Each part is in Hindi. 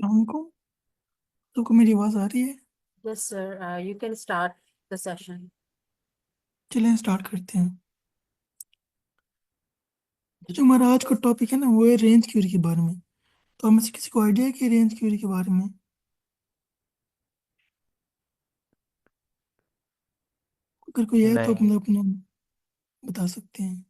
को तुमको मेरी आवाज आ रही है? Yes, sir. You can start the session. चलिए स्टार्ट करते हैं। तो जो हमारा आज का टॉपिक है ना वो है रेंज क्यूरी के बारे में। तो हमें से किसी को आइडिया है कि रेंज क्यूरी के बारे में? अगर कोई है तो नहीं। अपना अपना बता सकते हैं।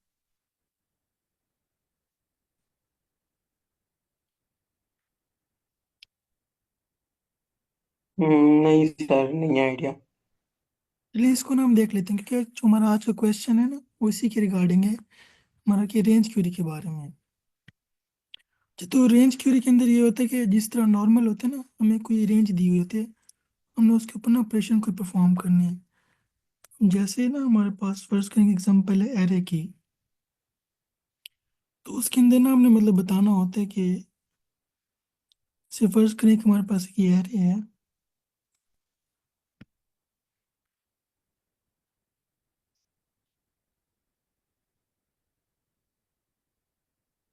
नहीं सर, नहीं आइडिया। चलिए इसको ना हम देख लेते हैं, क्योंकि जो हमारा आज का क्वेश्चन है ना वो इसी के रिगार्डिंग है, हमारा कि रेंज क्यूरी के बारे में। तो रेंज क्यूरी के अंदर ये होता है कि जिस तरह नॉर्मल होते हैं ना, हमें कोई रेंज दी हुई होती है, हमने उसके ऊपर ना ऑपरेशन को परफॉर्म करने हैं। जैसे ना हमारे पास फर्स्ट करेंगे एग्जांपल है एरे की। तो उसके अंदर ना हमने मतलब बताना होता है कि से फर्ज करें कि हमारे पास ये एरे है।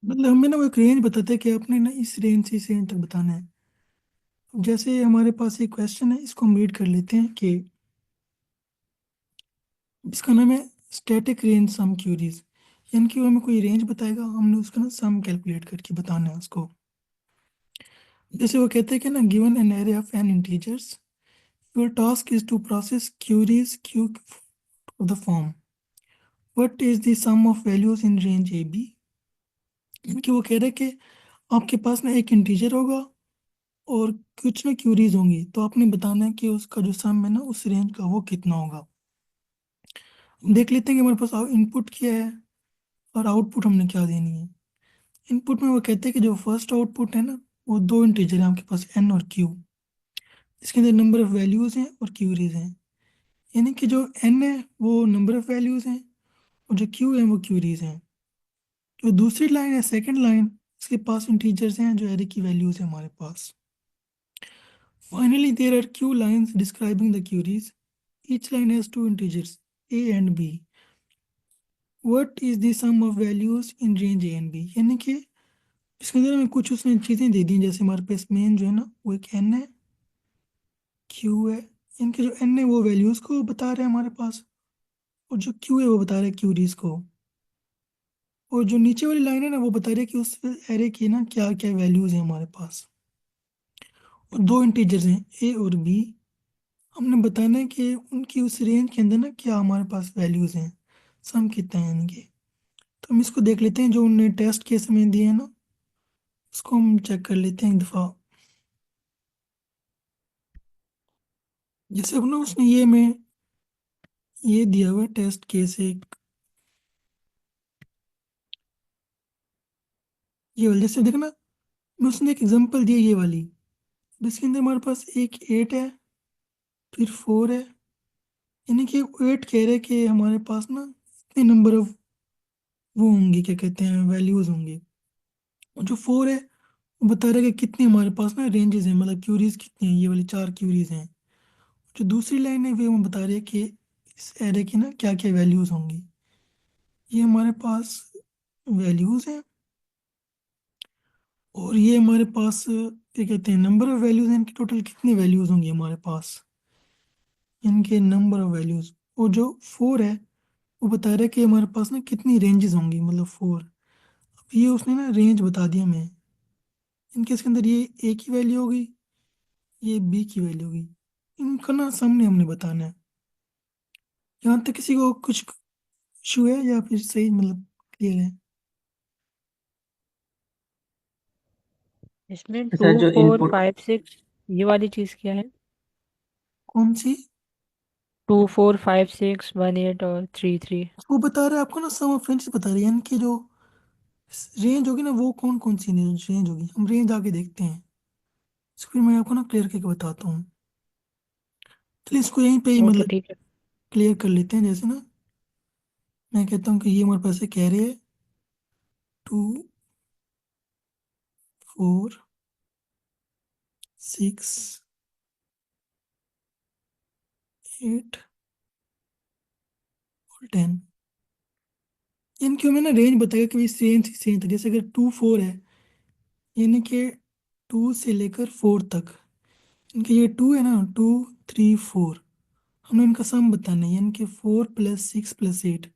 मतलब हमें ना वो एक रेंज बताता है कि आपने ना इस रेंज से इस रेंज तक बताना है। अब जैसे हमारे पास एक क्वेश्चन है, इसको हम रीड कर लेते हैं कि इसका नाम है स्टैटिक रेंज सम क्यूरीज। यानी कि वो हमें कोई रेंज बताएगा, हमने उसका ना सम कैलकुलेट करके बताना है उसको। जैसे वो कहते हैं कि ना given an array of N integers, your task is to process queries Q of the form what is the sum of values in range A B. कि वो कह रहे हैं कि आपके पास ना एक इंटीजर होगा और कुछ ना क्यूरीज होंगी, तो आपने बताना है कि उसका जो सम है ना उस रेंज का वो कितना होगा। देख लेते हैं कि हमारे पास इनपुट क्या है और आउटपुट हमने क्या देनी है। इनपुट में वो कहते हैं कि जो फर्स्ट आउटपुट है ना वो दो इंटीजर है आपके पास एन और क्यू। इसके अंदर नंबर ऑफ वैल्यूज हैं और क्यूरीज हैं। यानी कि जो एन है वो नंबर ऑफ वैल्यूज हैं और जो क्यू है वो क्यूरीज हैं। जो दूसरी लाइन है सेकंड लाइन, इसके पास इंटीजर्स हैं जो एरे की वैल्यूज है हमारे पास। Finally, there are q lines describing the queries. Each line has two integers, a and b. What is the sum of values in range a and b? यानी कि इसके अंदर हमें कुछ उसने चीज़ें दे दी हैं, जैसे हमारे पास मेन जो है ना वो एक n है, q है। इनके जो n है वो वैल्यूज़ को बता रहे हैं हमारे पास, और जो q है वो बता रहा है क्यूरीज को। और जो नीचे वाली लाइन है ना वो बता रही है कि उस एरे की ना क्या क्या वैल्यूज़ हैं हमारे पास। और दो इंटीजर्स हैं a और b। हमने बताना है कि उनकी उस रेंज के अंदर ना क्या हमारे पास वैल्यूज हैं, सम कितना है इनके। तो हम इसको देख लेते हैं, जो उन्होंने टेस्ट केस में दिए हैं ना उसको हम चेक कर लेते हैं एक दफ़ा। जैसे अब ना उसने ये दिया हुआ है टेस्ट केस एक, ये वाला जैसे देखना, मैं उसने एक एग्जांपल दी है ये वाली। अब इसके अंदर हमारे पास एक 8 है, फिर 4 है। यानी कि 8 कह रहे हैं कि हमारे पास ना इतने नंबर ऑफ वो होंगे, क्या कहते हैं, वैल्यूज होंगे। और जो 4 है वो बता रहा है कि कितनी हमारे पास ना रेंजेस हैं, मतलब क्यूरीज कितनी हैं, ये वाली 4 क्यूरीज हैं। जो दूसरी लाइन है वे हमें बता रही है कि इस एरे की ना क्या क्या वैल्यूज होंगी। ये हमारे पास वैल्यूज हैं, और ये हमारे पास क्या कहते हैं, नंबर ऑफ वैल्यूज हैं। इनकी टोटल कितनी वैल्यूज होंगी हमारे पास, इनके नंबर ऑफ वैल्यूज। और जो 4 है वो बता रहा है कि हमारे पास ना कितनी रेंजेस होंगी, मतलब 4। अब ये उसने ना रेंज बता दिया हमें। इनके इसके अंदर ये ए की वैल्यू होगी, ये बी की वैल्यू होगी। इनका ना सामने हमने बताना है। यहाँ तक किसी को कुछ इशू है या फिर सही मतलब क्लियर है? इसमें सर, टू जो फोर इनपुट फाइव सिक्स ये वाली चीज क्या है? कौन सी? 2 4 5 6 1 8 और 3 3। वो बता रहा है आपको ना, सम ऑफ रेंज बता रही है, यानी कि जो रेंज होगी ना वो कौन कौन सी रेंज रेंज होगी, हम रेंज आगे देखते हैं। इसको फिर मैं आपको ना क्लियर करके बताता हूँ। चलिए इसको यहीं पे ही ओके, मतलब ठीक है। क्लियर कर लेते हैं। जैसे ना मैं कहता हूँ कि ये हमारे पास कह रहे हैं 2 4 6 8 और 10। इनकी हमें ना रेंज बताएगा कि इस रेंज से रेंज तक। जैसे अगर 2 4 है, यानी कि 2 से लेकर 4 तक, इनके ये 2 है ना, 2 3 4, हमें इनका सम बताना है, यानी कि 4 + 6 + 8,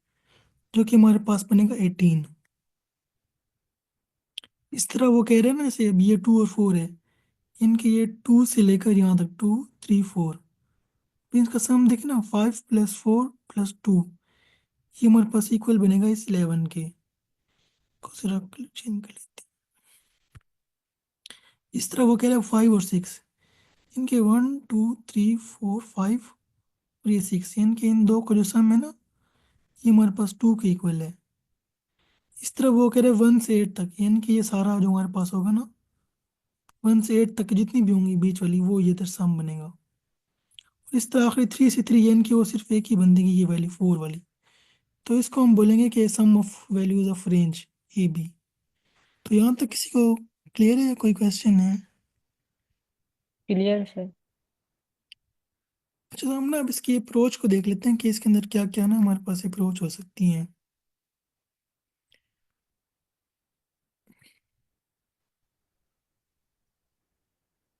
जो कि हमारे पास बनेगा 18। इस तरह वो कह रहे हैं ना, जैसे अब ये 2 और 4 है, इनके ये 2 से लेकर यहाँ तक 2 3 4, तो इसका सम देखें ना, 5 + 4 + 2, ये हमारे पास इक्वल बनेगा इस 11 के। को जरा चेंज कर लेते हैं। इस तरह वो कह रहे हैं 5 और 6, इनके 1 2 3 4 5 और ये 6, यानी कि इन दो का जो सम है ना, ये हमारे पास 2 के इक्वल है। इस तरह वो कह रहे हैं 1 से 8 तक, यानी कि ये सारा जो हमारे पास होगा ना, 1 से 8 तक की जितनी भी होंगी बीच वाली, वो ये इधर सम बनेगा। और इस तरह आखिरी 3 से 3, यानी कि वो सिर्फ एक ही बन देगी, ये वाली 4 वाली, तो इसको हम बोलेंगे कि sum of values of range A B. तो यहाँ तक किसी को क्लियर है या कोई क्वेश्चन है? Clear sir. अच्छा, तो हम ना अब इसकी अप्रोच को देख लेते हैं कि इसके अंदर क्या क्या ना हमारे पास अप्रोच हो सकती हैं।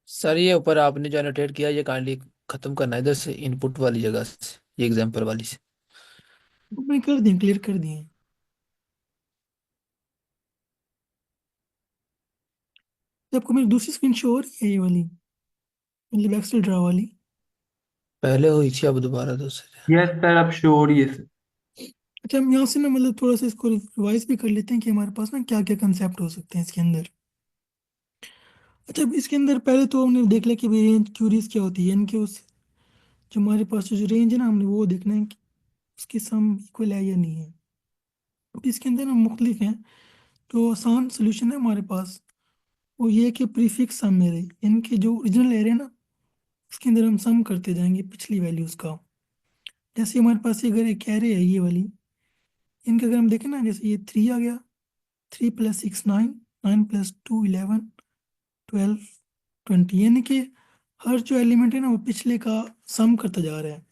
सर ये ऊपर आपने जो एनोटेट किया ये काइंडली खत्म करना है इधर से इनपुट वाली जगह से, ये एग्जांपल वाली से। मैंने कर दिए, क्लियर कर दिए। तो आपको मेरी दूसरी स्क्रीन शो हो रही है, ये वाली, मतलब एक्सेल ड्रा वाली? पहले हुई थी, अब दोबारा दूसरे। यस सर, अब शो हो रही है सर। अच्छा, हम यहाँ से ना मतलब थोड़ा सा इसको रिवाइज भी कर लेते हैं कि हमारे पास ना क्या क्या कंसेप्ट हो सकते हैं इसके अंदर। अच्छा, अब इसके अंदर पहले तो हमने देख लिया कि भाई रेंज क्यूरीज क्या होती है, यानी कि उस जो हमारे पास जो रेंज है ना, हमने वो देखना है कि उसकी सम इक्वल है या नहीं है। अब इसके अंदर ना मुख्तलिफ हैं। तो आसान सोल्यूशन है हमारे पास, वो ये है कि प्रीफिक्स सम एरे, इनके जो ओरिजिनल एरे ना, उसके अंदर हम सम करते जाएंगे पिछली वैल्यूज़ का। जैसे हमारे पास ये अगर एक एरे है ये वाली, इनका अगर हम देखें ना, जैसे ये 3 आ गया, 3 + 6 9, 9 + 2 11, 12 20, यानी कि हर जो एलिमेंट है ना वो पिछले का सम करता जा रहा है।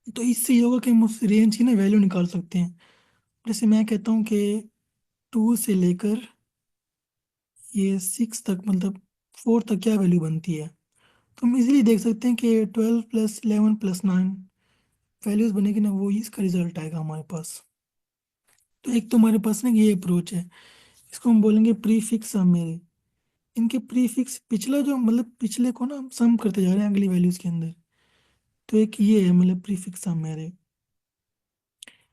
तो इससे ये होगा कि हम उस रेंज की ना वैल्यू निकाल सकते हैं। जैसे मैं कहता हूँ कि 2 से लेकर ये 6 तक, मतलब 4 तक क्या वैल्यू बनती है, तो हम इजीली देख सकते हैं कि 12 + 11 + 9 वैल्यूज बनेगी ना, वो इसका रिजल्ट आएगा हमारे पास। तो एक तो हमारे पास ना ये अप्रोच है, इसको हम बोलेंगे प्रीफिक्स सम मेरे। इनके प्रीफिक्स पिछला जो, मतलब पिछले को ना हम सम करते जा रहे हैं अगली वैल्यूज के अंदर। तो एक ये है मतलब प्रीफिक्स सम मेरे।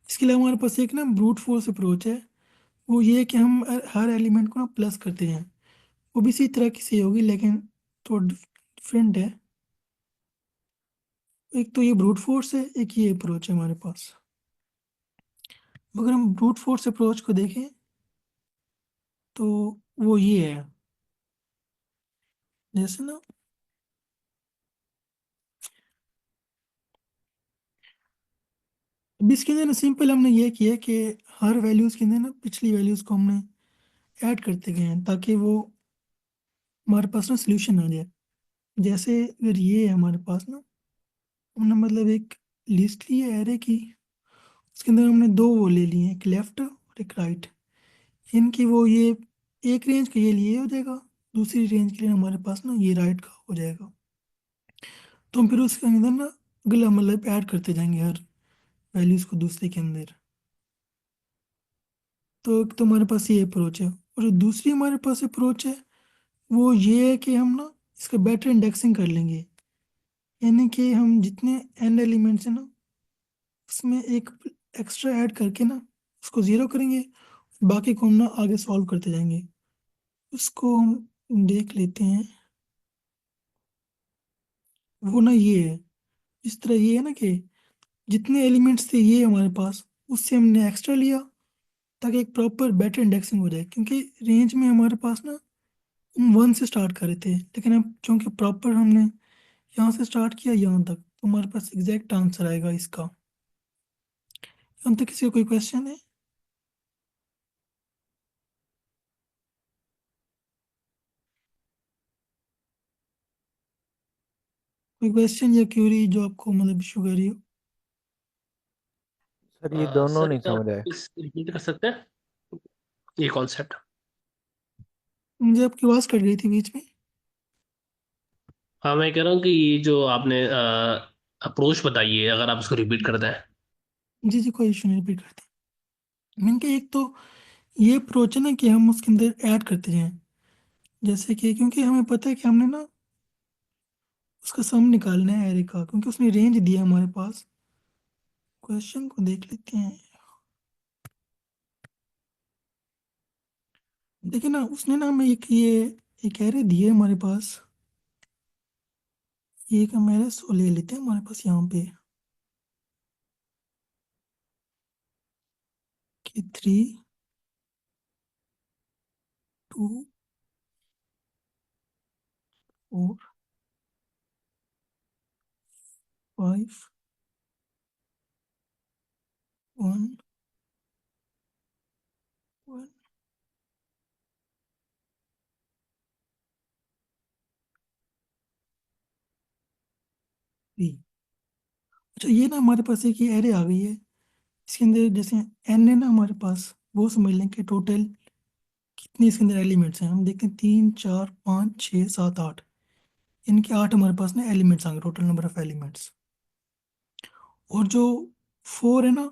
इसके अलावा हमारे पास एक ना ब्रूट फोर्स अप्रोच है, वो ये है कि हम हर एलिमेंट को ना प्लस करते हैं। वो भी इसी तरह की सी होगी, लेकिन थोड़ा डिफरेंट है। एक तो ये ब्रूट फोर्स है, एक ये अप्रोच है हमारे पास। अगर हम ब्रूट फोर्स अप्रोच को देखें तो वो ये है, जैसे ना अब इसके अंदर ना सिंपल हमने ये किया कि हर वैल्यूज़ के अंदर ना पिछली वैल्यूज़ को हमने ऐड करते गए हैं, ताकि वो हमारे पास ना सोल्यूशन आ जाए। जैसे अगर ये है हमारे पास ना, हमने मतलब एक लिस्ट ली है एरे की, उसके अंदर हमने दो वो ले लिए हैं, एक लेफ्ट और एक राइट। इनकी वो ये एक रेंज के लिए ये हो जाएगा, दूसरी रेंज के लिए हमारे पास ना ये राइट का हो जाएगा। तो हम फिर उसके अंदर ना अगला मतलब ऐड करते जाएंगे हर वैल्यूज़ को दूसरे के अंदर। तो एक तो हमारे पास ये अप्रोच है, और जो दूसरी हमारे पास अप्रोच है वो ये है कि हम ना इसका बेटर इंडेक्सिंग कर लेंगे। यानी कि हम जितने एन एलिमेंट्स हैं ना, उसमें एक एक्स्ट्रा ऐड करके ना उसको ज़ीरो करेंगे, बाकी को हम ना आगे सॉल्व करते जाएंगे। उसको हम देख लेते हैं। वो ना ये है, इस तरह ये है ना कि जितने एलिमेंट्स थे ये हमारे पास, उससे हमने एक्स्ट्रा लिया ताकि एक प्रॉपर बेटर इंडेक्सिंग हो जाए, क्योंकि रेंज में हमारे पास ना हम 1 से स्टार्ट कर रहे थे, लेकिन अब चूंकि प्रॉपर हमने यहाँ से स्टार्ट किया यहाँ तक, तो हमारे पास एग्जैक्ट आंसर आएगा इसका। यहाँ तक किसी का कोई क्वेश्चन है? कोई क्वेश्चन या क्यूरी जो आपको मतलब इशू कर रही हो? सर ये दोनों सर नहीं क्या समझ आए। इस रिपीट कर सकते हैं ये कॉन्सेप्ट? मुझे आपकी आवाज़ कट गई थी बीच में। हाँ, मैं कह रहा हूँ कि ये जो आपने अप्रोच बताई है, अगर आप उसको रिपीट कर दें। जी जी, कोई इशू नहीं, रिपीट करते हैं। मैंने कहा एक तो ये अप्रोच है ना कि हम उसके अंदर ऐड करते जाएं, जैसे कि क्योंकि हमें पता है कि हमने ना उसका सम निकालना है एरे का, क्योंकि उसने रेंज दिया हमारे पास। क्वेश्चन को देख लेते हैं। देखिए ना, उसने ना हमें एक एरे दी है हमारे पास। ये एक हम एरे सो ले लेते हैं हमारे पास यहाँ पे कि 3 2 4 5 1 1 3। अच्छा, ये ना हमारे पास एक ये एरे आ गई है। इसके अंदर जैसे एन है ना हमारे पास, वो समझ लें कि टोटल कितने इसके अंदर एलिमेंट्स हैं। हम देखते हैं 3 4 5 6 7 8, इनके 8 हमारे पास ना एलिमेंट्स आ गए, टोटल नंबर ऑफ एलिमेंट्स। और जो 4 है ना,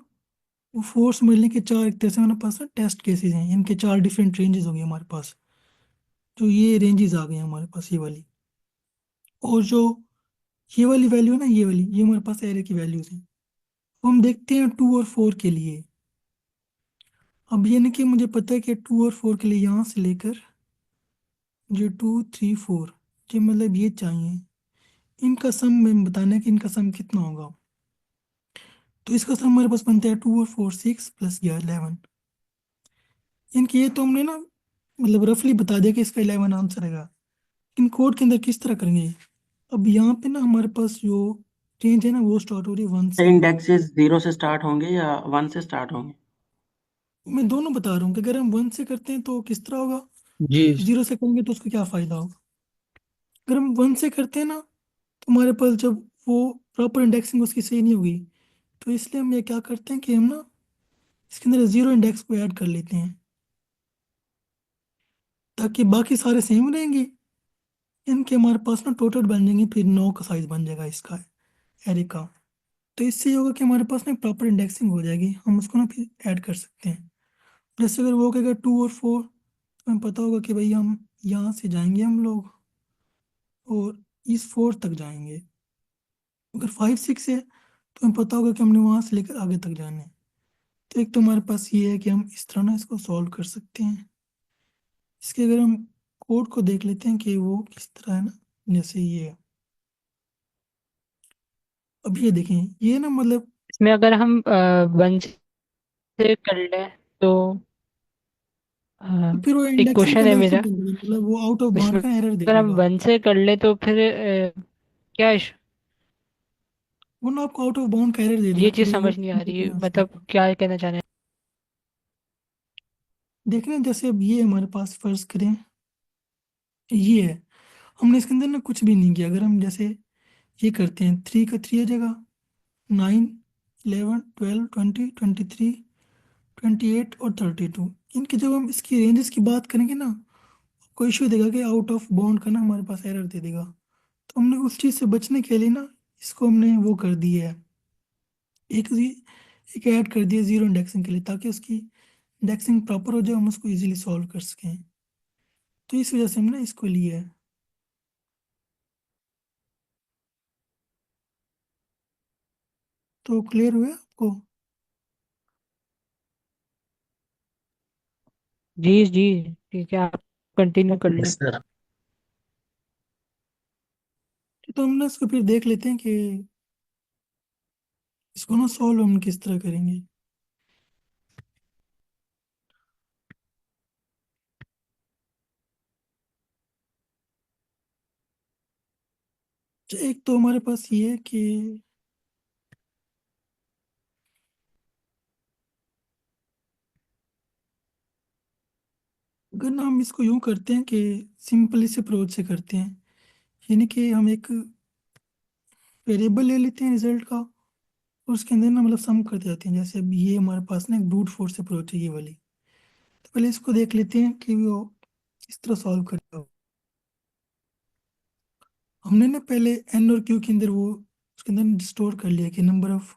वो 4 समझ लें कि 4 एक तरह से हमारे पास ना टेस्ट केसेस हैं, इनके 4 डिफरेंट रेंजेस हो गए हमारे पास। तो ये रेंजेस आ गए हैं हमारे पास, ये वाली। और जो ये वाली वैल्यू है ना, ये वाली, ये हमारे पास एरे की वैल्यूज हैं। तो हम देखते हैं 2 और 4 के लिए। अब ये नहीं कि मुझे पता है कि 2 और 4 के लिए यहाँ से लेकर जो 2 3 4, जो मतलब ये चाहिए, इनका सम में बताना है कि इनका सम कितना होगा। तो इसका सम हमारे पास बनता है 2 और 4 6 प्लस 11। इनकी ये तो हमने ना मतलब रफली बता दिया कि इसका 11 आंसर आएगा। इन कोड के अंदर किस तरह करेंगे? अब यहाँ पे ना हमारे पास जो रेंज है ना, वो स्टार्ट हो रही है 1 से। इंडेक्सेस 0 से स्टार्ट होंगे या 1 से स्टार्ट होंगे? मैं दोनों बता रहा हूँ कि अगर हम 1 से करते हैं तो किस तरह होगा, जी 0 से करेंगे तो उसका क्या फायदा होगा। अगर हम 1 से करते हैं ना, तो हमारे पास जब वो प्रॉपर इंडेक्सिंग उसकी सही नहीं होगी, तो इसलिए हम ये क्या करते हैं कि हम ना इसके अंदर जीरो इंडेक्स को ऐड कर लेते हैं, ताकि बाकी सारे सेम रहेंगे। इनके हमारे पास ना टोटल बन जाएंगे, फिर 9 का साइज बन जाएगा इसका, एरे का। तो इससे ये होगा कि हमारे पास ना प्रॉपर इंडेक्सिंग हो जाएगी, हम उसको ना फिर ऐड कर सकते हैं। जैसे अगर वो कहेगा 2 और 4, तो हमें पता होगा कि भाई हम यहाँ से जाएंगे हम लोग और इस 4 तक जाएंगे। अगर 5 6 है तो हमें पता होगा कि हमने वहाँ से लेकर आगे तक जाना है। तो एक तो हमारे पास ये है कि हम इस तरह ना इसको सॉल्व कर सकते हैं। इसके अगर हम कोड को देख लेते हैं कि वो किस तरह है ना, जैसे ये है। अब ये देखें, ये ना मतलब इसमें अगर हम 1 से कर लें तो अ, तो फिर वो एक इंडेक्सिंग के क्वेश्चन है अंदर इशू मेरा। क्यों देगा, मतलब वो आउट ऑफ बाउंड इसमें का एरर दे अगर हम देगा। 1 से कर ले तो फिर क्या इशू? वो ना आपको आउट ऑफ बाउंड का एरर दे ये देगा कि चीज़ भाई वो समझ नहीं आ रही है, यहाँ से मतलब क्या कहना चाह रहे हैं? देखना। जैसे अब ये हमारे पास फर्ज करें, ये है, हमने इसके अंदर ना कुछ भी नहीं किया। अगर हम जैसे ये करते हैं, 3 का 3 आ जाएगा, 9 11 12 20 23 28 और 32। इनके जब हम इसकी रेंजेस की बात करेंगे ना, कोई इशू देगा कि आउट ऑफ बाउंड का ना हमारे पास एरर दे देगा। तो हमने उस चीज़ से बचने के लिए ना इसको हमने वो कर दिया है, एक एक ऐड कर दिया जीरो इंडेक्सिंग के लिए, ताकि उसकी इंडेक्सिंग प्रॉपर हो जाए, हम उसको इजीली सॉल्व कर सकें। तो इस वजह से हमने इसको लिया है। तो क्लियर हुआ आपको? जी जी, ठीक है, आप कंटिन्यू कर लें। Yes sir. तो हम ना इसको फिर देख लेते हैं कि इसको ना सॉल्व हम किस तरह करेंगे। तो एक तो हमारे पास ये है कि अगर ना हम इसको यूं करते हैं कि सिंपल इस अप्रोच से करते हैं, यानी कि हम एक वेरिएबल ले लेते हैं रिजल्ट का, और उसके अंदर ना मतलब सम करते जाते हैं। जैसे अब ये हमारे पास ना एक ब्रूट फोर्स अप्रोच है, ये वाली। तो पहले इसको देख लेते हैं कि वो किस तरह सॉल्व करेगा। हमने ना पहले एन और क्यू के अंदर वो उसके अंदर स्टोर कर लिया कि नंबर ऑफ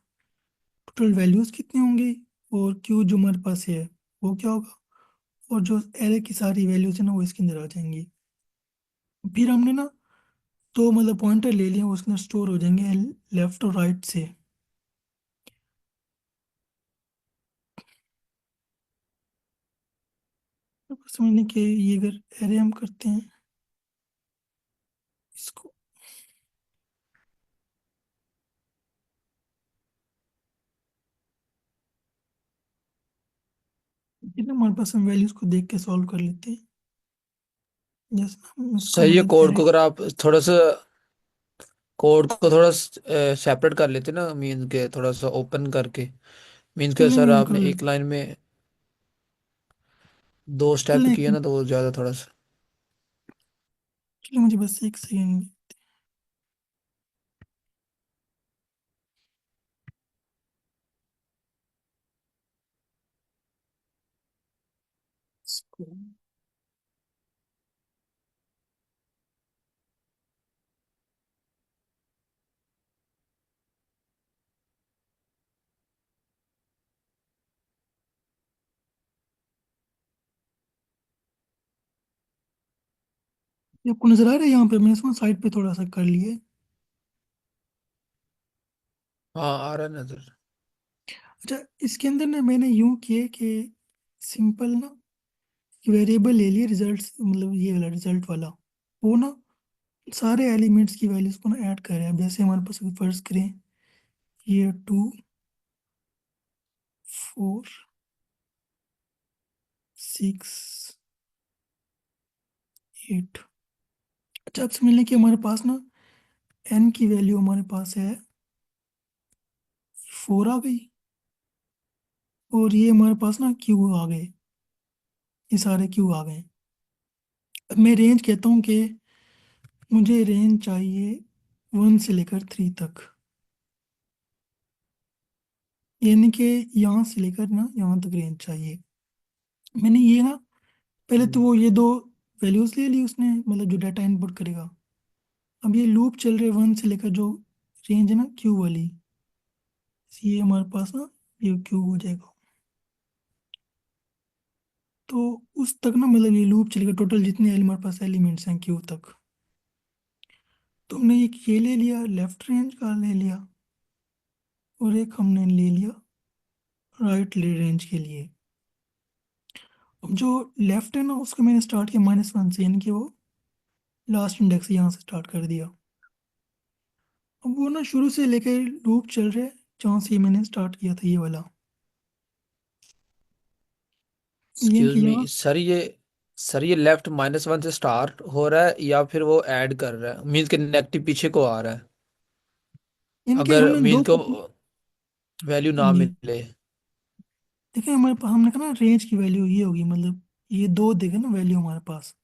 टोटल वैल्यूज कितनी होंगी, और क्यू जो हमारे पास है वो क्या होगा, और जो एरे की सारी वैल्यूज है ना वो इसके अंदर आ जाएंगी। फिर हमने ना तो मतलब पॉइंटर ले लिया, वो उसके अंदर स्टोर हो जाएंगे लेफ्ट और राइट से। तो समझने के ये अगर एरे हम करते हैं इसको, फिर ना हमारे पास हम वैल्यूज को देख के सॉल्व कर लेते हैं। जैसे ना हम इसको सही है। मतलब कोड एरे, को अगर आप थोड़ा सा कोड को थोड़ा सेपरेट कर लेते ना, मीन के थोड़ा सा ओपन करके, मीन के चलिए सर मैं आपने निकाल, एक लाइन में दो स्टेप चलिए किया ना, तो वो ज्यादा थोड़ा सा। चलिए मुझे बस एक सेकेंड। ये आपको नजर आ रहा है यहाँ पे, मैंने इसमें साइड पे थोड़ा सा कर लिए। हाँ, आ रहा है नजर। अच्छा, इसके अंदर ना मैंने यूं किए कि सिंपल ना वेरिएबल ले लिए रिजल्ट, मतलब ये वाला रिजल्ट वाला, वो ना सारे एलिमेंट्स की वैल्यूज को ना ऐड कर रहे हैं। अब जैसे हमारे पास अगर फर्ज करें ये 2 4 6 8। अच्छा, अब समझ लें कि हमारे पास ना एन की वैल्यू हमारे पास है 4 आ गई, और ये हमारे पास ना क्यू आ गए, ये सारे क्यू आ गए। अब मैं रेंज कहता हूँ कि मुझे रेंज चाहिए 1 से लेकर 3 तक, यानी कि यहाँ से लेकर ना यहाँ तक रेंज चाहिए। मैंने ये ना पहले तो वो ये दो वैल्यूज ले ली उसने, मतलब जो डाटा इनपुट करेगा। अब ये लूप चल रहे 1 से लेकर जो रेंज है ना क्यू वाली, ये हमारे पास ना ये क्यू हो जाएगा। तो उस तक ना मतलब ये लूप चलेगा टोटल जितने हमारे पास एलिमेंट्स हैं क्यू तक। तो हमने एक ये ले लिया लेफ्ट रेंज का ले लिया, और एक हमने ले लिया राइट रेंज के लिए। अब जो लेफ्ट है ना उसको मैंने स्टार्ट किया -1 से, यानी कि वो लास्ट इंडेक्स यहाँ से स्टार्ट कर दिया। अब वो ना शुरू से लेकर लूप चल रहे जहाँ से मैंने स्टार्ट किया था ये वाला, यानी एक्सक्यूज कि मी यहाँ, सर, ये लेफ्ट -1 से स्टार्ट हो रहा है या फिर वो ऐड कर रहा है, मीन के नेगेटिव पीछे को आ रहा है यानी कि अगर हमने मीन दो, को वैल्यू ना जी मिले? देखिए हमारे पास हमने कहा ना रेंज की वैल्यू ये होगी, मतलब ये दो देगा ना वैल्यू हमारे पास।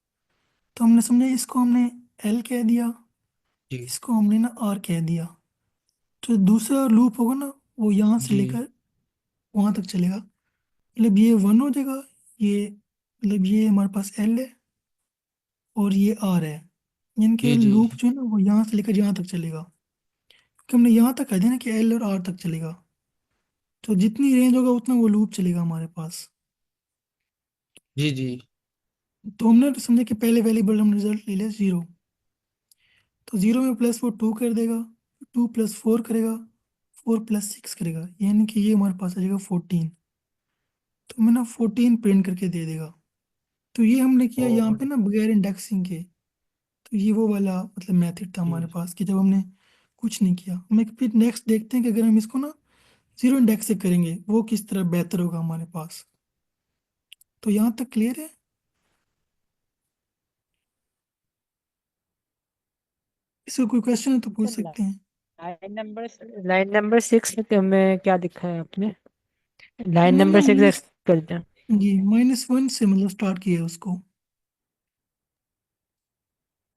तो हमने समझा इसको हमने एल कह दिया, जी इसको हमने ना आर कह दिया। तो दूसरा लूप होगा ना वो यहाँ से जी लेकर वहाँ तक चलेगा, मतलब ये 1 हो जाएगा, ये मतलब ये हमारे पास एल है और ये आर है, यानी कि जी जी लूप जो है ना वो यहाँ से लेकर यहाँ तक चलेगा। क्योंकि हमने यहाँ तक कह दिया ना कि एल और आर तक चलेगा, तो जितनी रेंज होगा उतना वो लूप चलेगा हमारे पास। जी जी तो हमने तो समझा कि पहले वेरिएबल हमने रिजल्ट ले लिया 0, तो 0 में प्लस वो 2 कर देगा, 2 + 4 करेगा, 4 + 6 करेगा, यानी कि ये हमारे पास आ जाएगा 14। तो मैं ना 14 प्रिंट करके दे देगा। तो ये हमने किया यहाँ पे और ना बगैर इंडेक्सिंग के। तो ये वो वाला मतलब मेथड था हमारे जी पास कि जब हमने कुछ नहीं किया। मैं फिर नेक्स्ट देखते हैं कि अगर हम इसको ना 0 इंडेक्स से करेंगे वो किस तरह बेहतर होगा हमारे पास। तो यहाँ तक क्लियर है? इसका कोई क्वेश्चन है तो पूछ सर सकते हैं। लाइन नंबर 6 में क्या दिखा है आपने? लाइन हमने ना नंबर 6 माइनस, करते हैं। जी -1 से मतलब स्टार्ट किया उसको।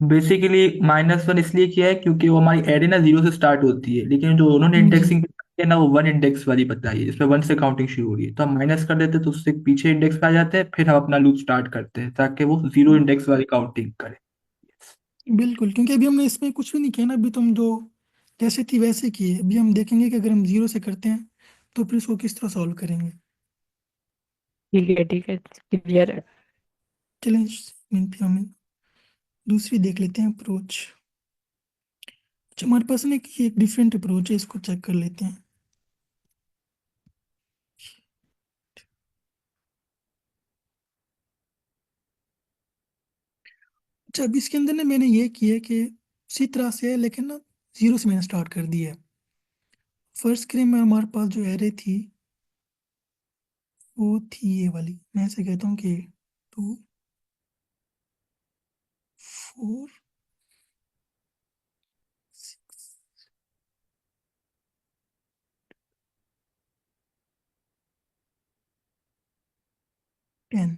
बेसिकली -1 इसलिए किया है क्योंकि वो हमारी एरे ना 0 से स्टार्ट होती है, लेकिन जो उन्होंने जी इंडेक्सिंग है ना वो 1 इंडेक्स वाली बताई है, जिसमें 1 से काउंटिंग शुरू हो रही है। तो हम माइनस कर देते हैं तो उससे पीछे इंडेक्स पे आ जाते हैं, फिर हम अपना लूप स्टार्ट करते हैं ताकि वो 0 इंडेक्स वाली काउंटिंग करे। बिल्कुल, क्योंकि अभी हमने इसमें कुछ भी नहीं किया ना, अभी तो हम जो जैसे थी वैसे किए। अभी हम देखेंगे कि अगर हम जीरो से करते हैं तो फिर इसको किस तरह सॉल्व करेंगे। ठीक है क्लियर है। चलें, फिर हम दूसरी देख लेते हैं अप्रोच। अच्छा, हमारे पास ना एक डिफरेंट अप्रोच है, इसको चेक कर लेते हैं। अच्छा, अब इसके अंदर ना मैंने ये किया कि उसी तरह से है, लेकिन ना जीरो से मैंने स्टार्ट कर दिया है। फर्स्ट क्रीम में हमारे पास जो एरे थी वो थी ये वाली। मैं ऐसे कहता हूँ कि 2 4 6 10।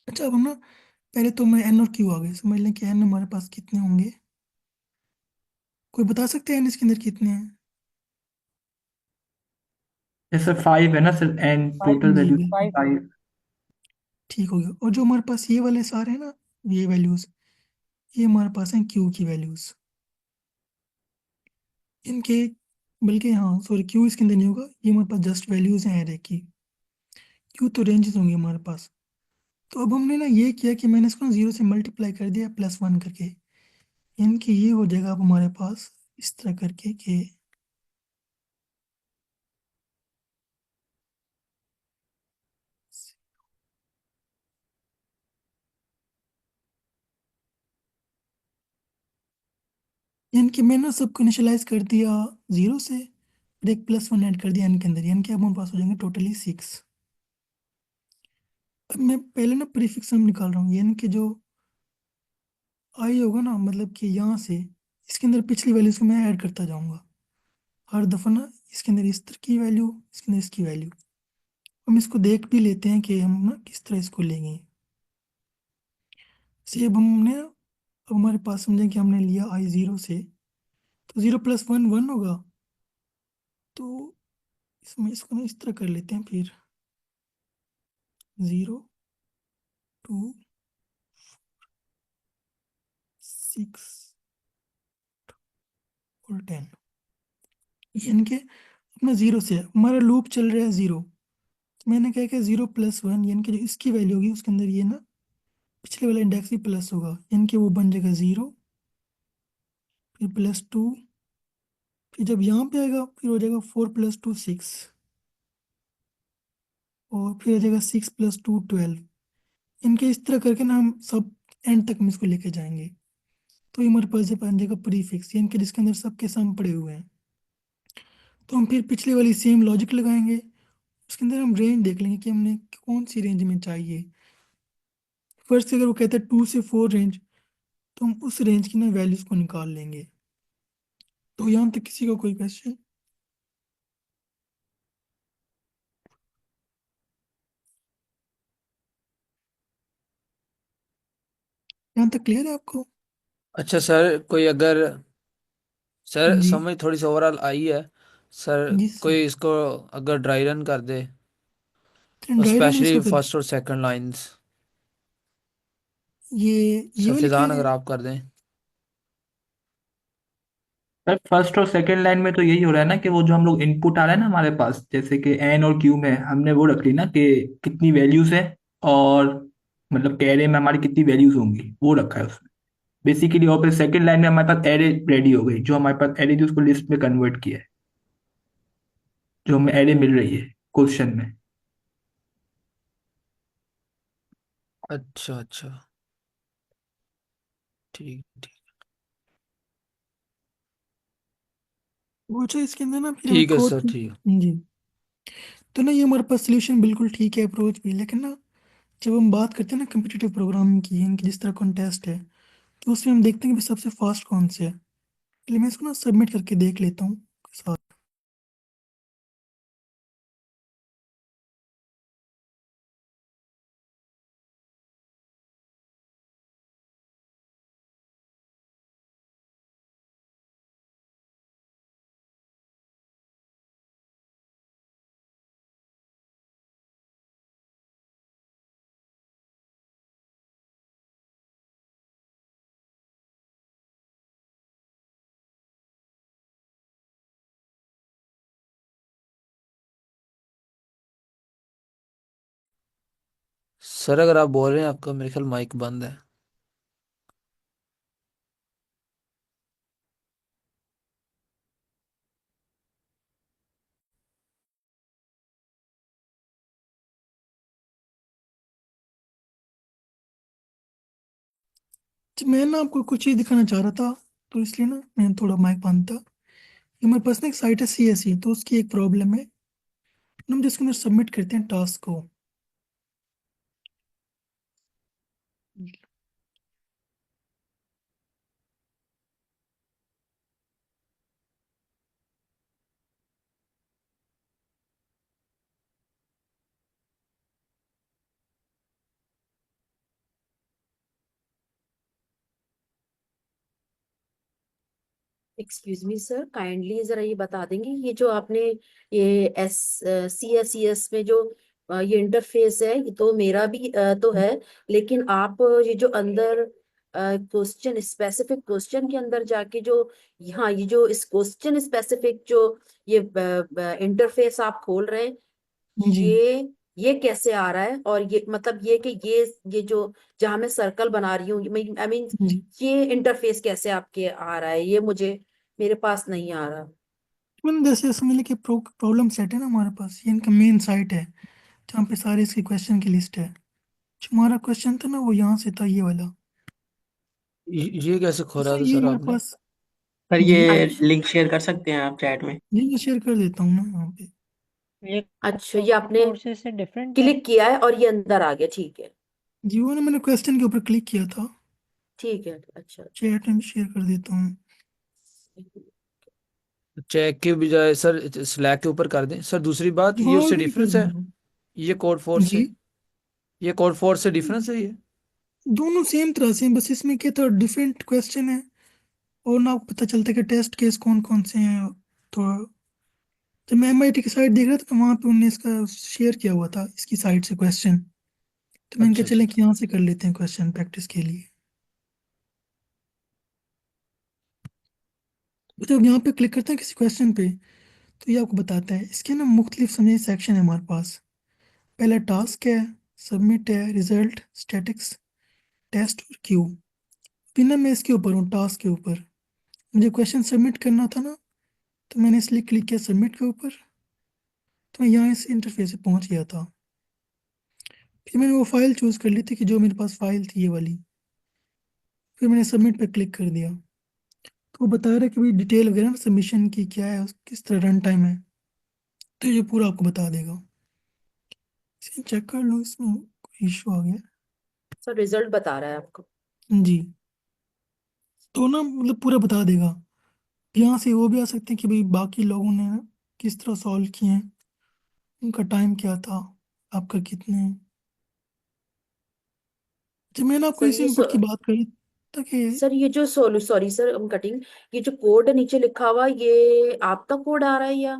अच्छा, अब हम ना पहले तो मैं एन और क्यू आ गए, समझ लें कि एन हमारे पास कितने होंगे। कोई बता सकते हैं एन इसके अंदर कितने हैं? जैसे 5 है ना सर, एंड टोटल जी वैल्यू बिल्कुल, 5। ठीक हो गया। और जो हमारे पास ये वाले सारे हैं ना, ये वैल्यूज, ये हमारे पास हैं क्यू की वैल्यूज। इनके, बल्कि हाँ सॉरी, क्यू इसके अंदर नहीं होगा, ये हमारे पास जस्ट वैल्यूज हैं एरे की। क्यू तो रेंजेस होंगे हमारे पास। तो अब हमने ना ये किया कि मैंने इसको जीरो से मल्टीप्लाई कर दिया +1 करके। यानी कि ये हो जाएगा अब हमारे पास इस तरह करके कि यानी कि मैंने ना सबको इनिशियलाइज कर दिया जीरो से, फिर एक +1 ऐड कर दिया एन के अंदर, यानी कि अब हमारे पास हो जाएंगे टोटली 6। अब मैं पहले ना प्रीफिक्स हम निकाल रहा हूँ, यानी कि जो आई होगा ना, मतलब कि यहाँ से इसके अंदर पिछली वैल्यूज को मैं ऐड करता जाऊंगा हर दफा ना। इसके अंदर इस तरह की वैल्यू, इसके अंदर इसकी वैल्यू। हम इसको देख भी लेते हैं कि हम ना किस तरह इसको लेंगे। से अब हमने, अब हमारे पास समझें कि हमने लिया आई जीरो से, तो 0 + 1 1 होगा। तो इसमें इसको ना इस तरह कर लेते हैं फिर, 0 2 6 और 10। यानी कि अपना जीरो से हमारा लूप चल रहा है जीरो। तो मैंने क्या किया, 0 + 1, यानी कि जो इसकी वैल्यू होगी उसके अंदर ये ना पिछले वाला इंडेक्स भी प्लस होगा, यानी कि वो बन जाएगा 0, फिर +2, फिर जब यहाँ पे आएगा फिर हो जाएगा 4 + 2 6, और फिर हो जाएगा 6 + 2 12। इनके इस तरह करके ना हम सब एंड तक में इसको लेके जाएंगे। तो ये हमारे पास ये बन जाएगा प्रीफिक्स, यानी कि जिसके अंदर सबके सम पड़े हुए हैं। तो हम फिर पिछले वाली सेम लॉजिक लगाएंगे, उसके अंदर हम रेंज देख लेंगे कि हमने कौन सी रेंज में चाहिए। फर्स्ट से अगर वो कहते हैं 2 से 4 रेंज, तो हम उस रेंज की ना वैल्यूज को निकाल लेंगे। तो यहाँ तक किसी का कोई क्वेश्चन? यहाँ तक क्लियर है आपको? अच्छा सर, कोई अगर सर जी समझ थोड़ी सी ओवरऑल आई है सर, जी सर। कोई इसको अगर ड्राई रन कर दे, तो ड्राई रन स्पेशली इसको कर, फर्स्ट और सेकंड लाइंस, ये सर वाली कह फिजान रहे अगर हैं? आप कर दें। सर फर्स्ट और सेकंड लाइन में तो यही हो रहा है ना कि वो जो हम लोग इनपुट आ रहा है ना हमारे पास, जैसे कि एन और क्यू में हमने वो रख ली ना कि कितनी वैल्यूज है, और मतलब कि एरे में हमारी कितनी वैल्यूज होंगी वो रखा है उसमें बेसिकली। और फिर सेकंड लाइन में हमारे पास एरे रेडी हो गई, जो हमारे पास एरे थी उसको लिस्ट में कन्वर्ट किया है, जो हमें एरे मिल रही है क्वेश्चन में। अच्छा अच्छा, ठीक ठीक। वो अच्छा, इसके अंदर ना फिर हम ठीक है अप्रोच। सर, ठीक है। जी, तो ना ये हमारे पास सोल्यूशन बिल्कुल ठीक है, अप्रोच भी, लेकिन ना जब हम बात करते हैं ना कम्पिटिटिव प्रोग्रामिंग की, इनकी जिस तरह कॉन्टेस्ट है, तो उसमें हम देखते हैं कि सबसे फास्ट कौन से है। इसलिए मैं इसको ना सबमिट करके देख लेता हूँ। सर अगर आप बोल रहे हैं आपका मेरे ख्याल माइक बंद है। मैं ना आपको कुछ चीज़ दिखाना चाह रहा था, तो इसलिए ना मैंने थोड़ा माइक बंद था। ये मेरे पास ना एक साइट है CSE, तो उसकी एक प्रॉब्लम है। हम जिसके अंदर सबमिट करते हैं टास्क को, एक्सक्यूज मी सर, काइंडली जरा ये बता देंगे, ये जो आपने ये CSES में जो ये इंटरफेस है, ये तो मेरा भी तो है, लेकिन आप ये जो अंदर क्वेश्चन स्पेसिफिक क्वेश्चन के अंदर जाके जो, हाँ, ये जो इस क्वेश्चन स्पेसिफिक जो ये इंटरफेस आप खोल रहे हैं, जी ये कैसे आ रहा है? और ये मतलब ये कि ये जो जहां मैं सर्कल बना रही हूँ, आई मीन जी। ये इंटरफेस कैसे आपके आ रहा है? ये मुझे मेरे पास नहीं आ रहा। मैंने जैसे समझ लिया कि प्रॉब्लम सेट है ना हमारे पास, ये इनका मेन साइट है जहाँ पे सारे इसकी क्वेश्चन की लिस्ट है। जो हमारा क्वेश्चन था ना वो यहाँ से था, ये वाला। ये कैसे खोला सर था ये सर मेरे आपने? पास। सर जी ये अच्छा, लिंक शेयर कर सकते हैं आप चैट में? जी, मैं शेयर कर देता हूँ ना यहाँ पे। ये अच्छा, ये आपने कोर्सेज से डिफरेंट है। क्लिक किया है और ये अंदर आ गया, ठीक है। जी वो ना मैंने क्वेश्चन के ऊपर क्लिक किया था। ठीक है, अच्छा। चैट में शेयर कर देता हूँ। चेक के बजाय सर स्लैक के ऊपर कर दें सर। दूसरी बात, जी ये हाँ, उससे ऑलरेडी कर डिफरेंस है? दिया। ये कोड फोर्स जी से, ये कोड फोर्स से डिफरेंस है ये? दोनों सेम तरह से हैं, बस इसमें क्या था, डिफरेंट क्वेश्चन है। और ना आपको पता चलता है कि टेस्ट केस कौन कौन से हैं। तो जब मैं MIT की साइट देख रहा था तो वहाँ पे उनने इसका शेयर किया हुआ था, इसकी साइट से क्वेश्चन। तो मैंने अच्छा कहा अच्छा चले कि यहाँ से कर लेते हैं क्वेश्चन प्रैक्टिस के लिए। तो जब यहाँ पे क्लिक करते हैं किसी क्वेश्चन पे, तो ये आपको बताता है इसके ना मुख्तलिफ समझे सेक्शन है हमारे पास। पहला टास्क है, सबमिट है, रिजल्ट, स्टैटिक्स, टेस्ट और क्यू। बिना मैं इसके ऊपर हूँ, टास्क के ऊपर। मुझे क्वेश्चन सबमिट करना था ना, तो मैंने इसलिए क्लिक किया सबमिट के ऊपर। तो मैं यहाँ इस इंटरफेस से पहुँच गया था। फिर मैंने वो फाइल चूज कर ली थी कि जो मेरे पास फाइल थी, ये वाली। फिर मैंने सबमिट पे क्लिक कर दिया। तो वो बता रहा है कि भाई डिटेल वगैरह सबमिशन की क्या है, किस तरह रन टाइम है। तो ये पूरा आपको बता देगा। इसे चेक कर लो, इसमें कोई इशू आ गया। सर रिजल्ट बता रहा है आपको? जी तो ना मतलब पूरा बता देगा। यहाँ से वो भी आ सकते हैं कि भाई बाकी लोगों ने किस तरह सॉल्व किए हैं, उनका टाइम क्या था, आपका कितने। जब मैंने आपको सर इस ये इनपुट की बात करी था कि सर ये जो सॉरी सर, हम कटिंग, ये जो कोड नीचे लिखा हुआ, ये आपका कोड आ रहा है या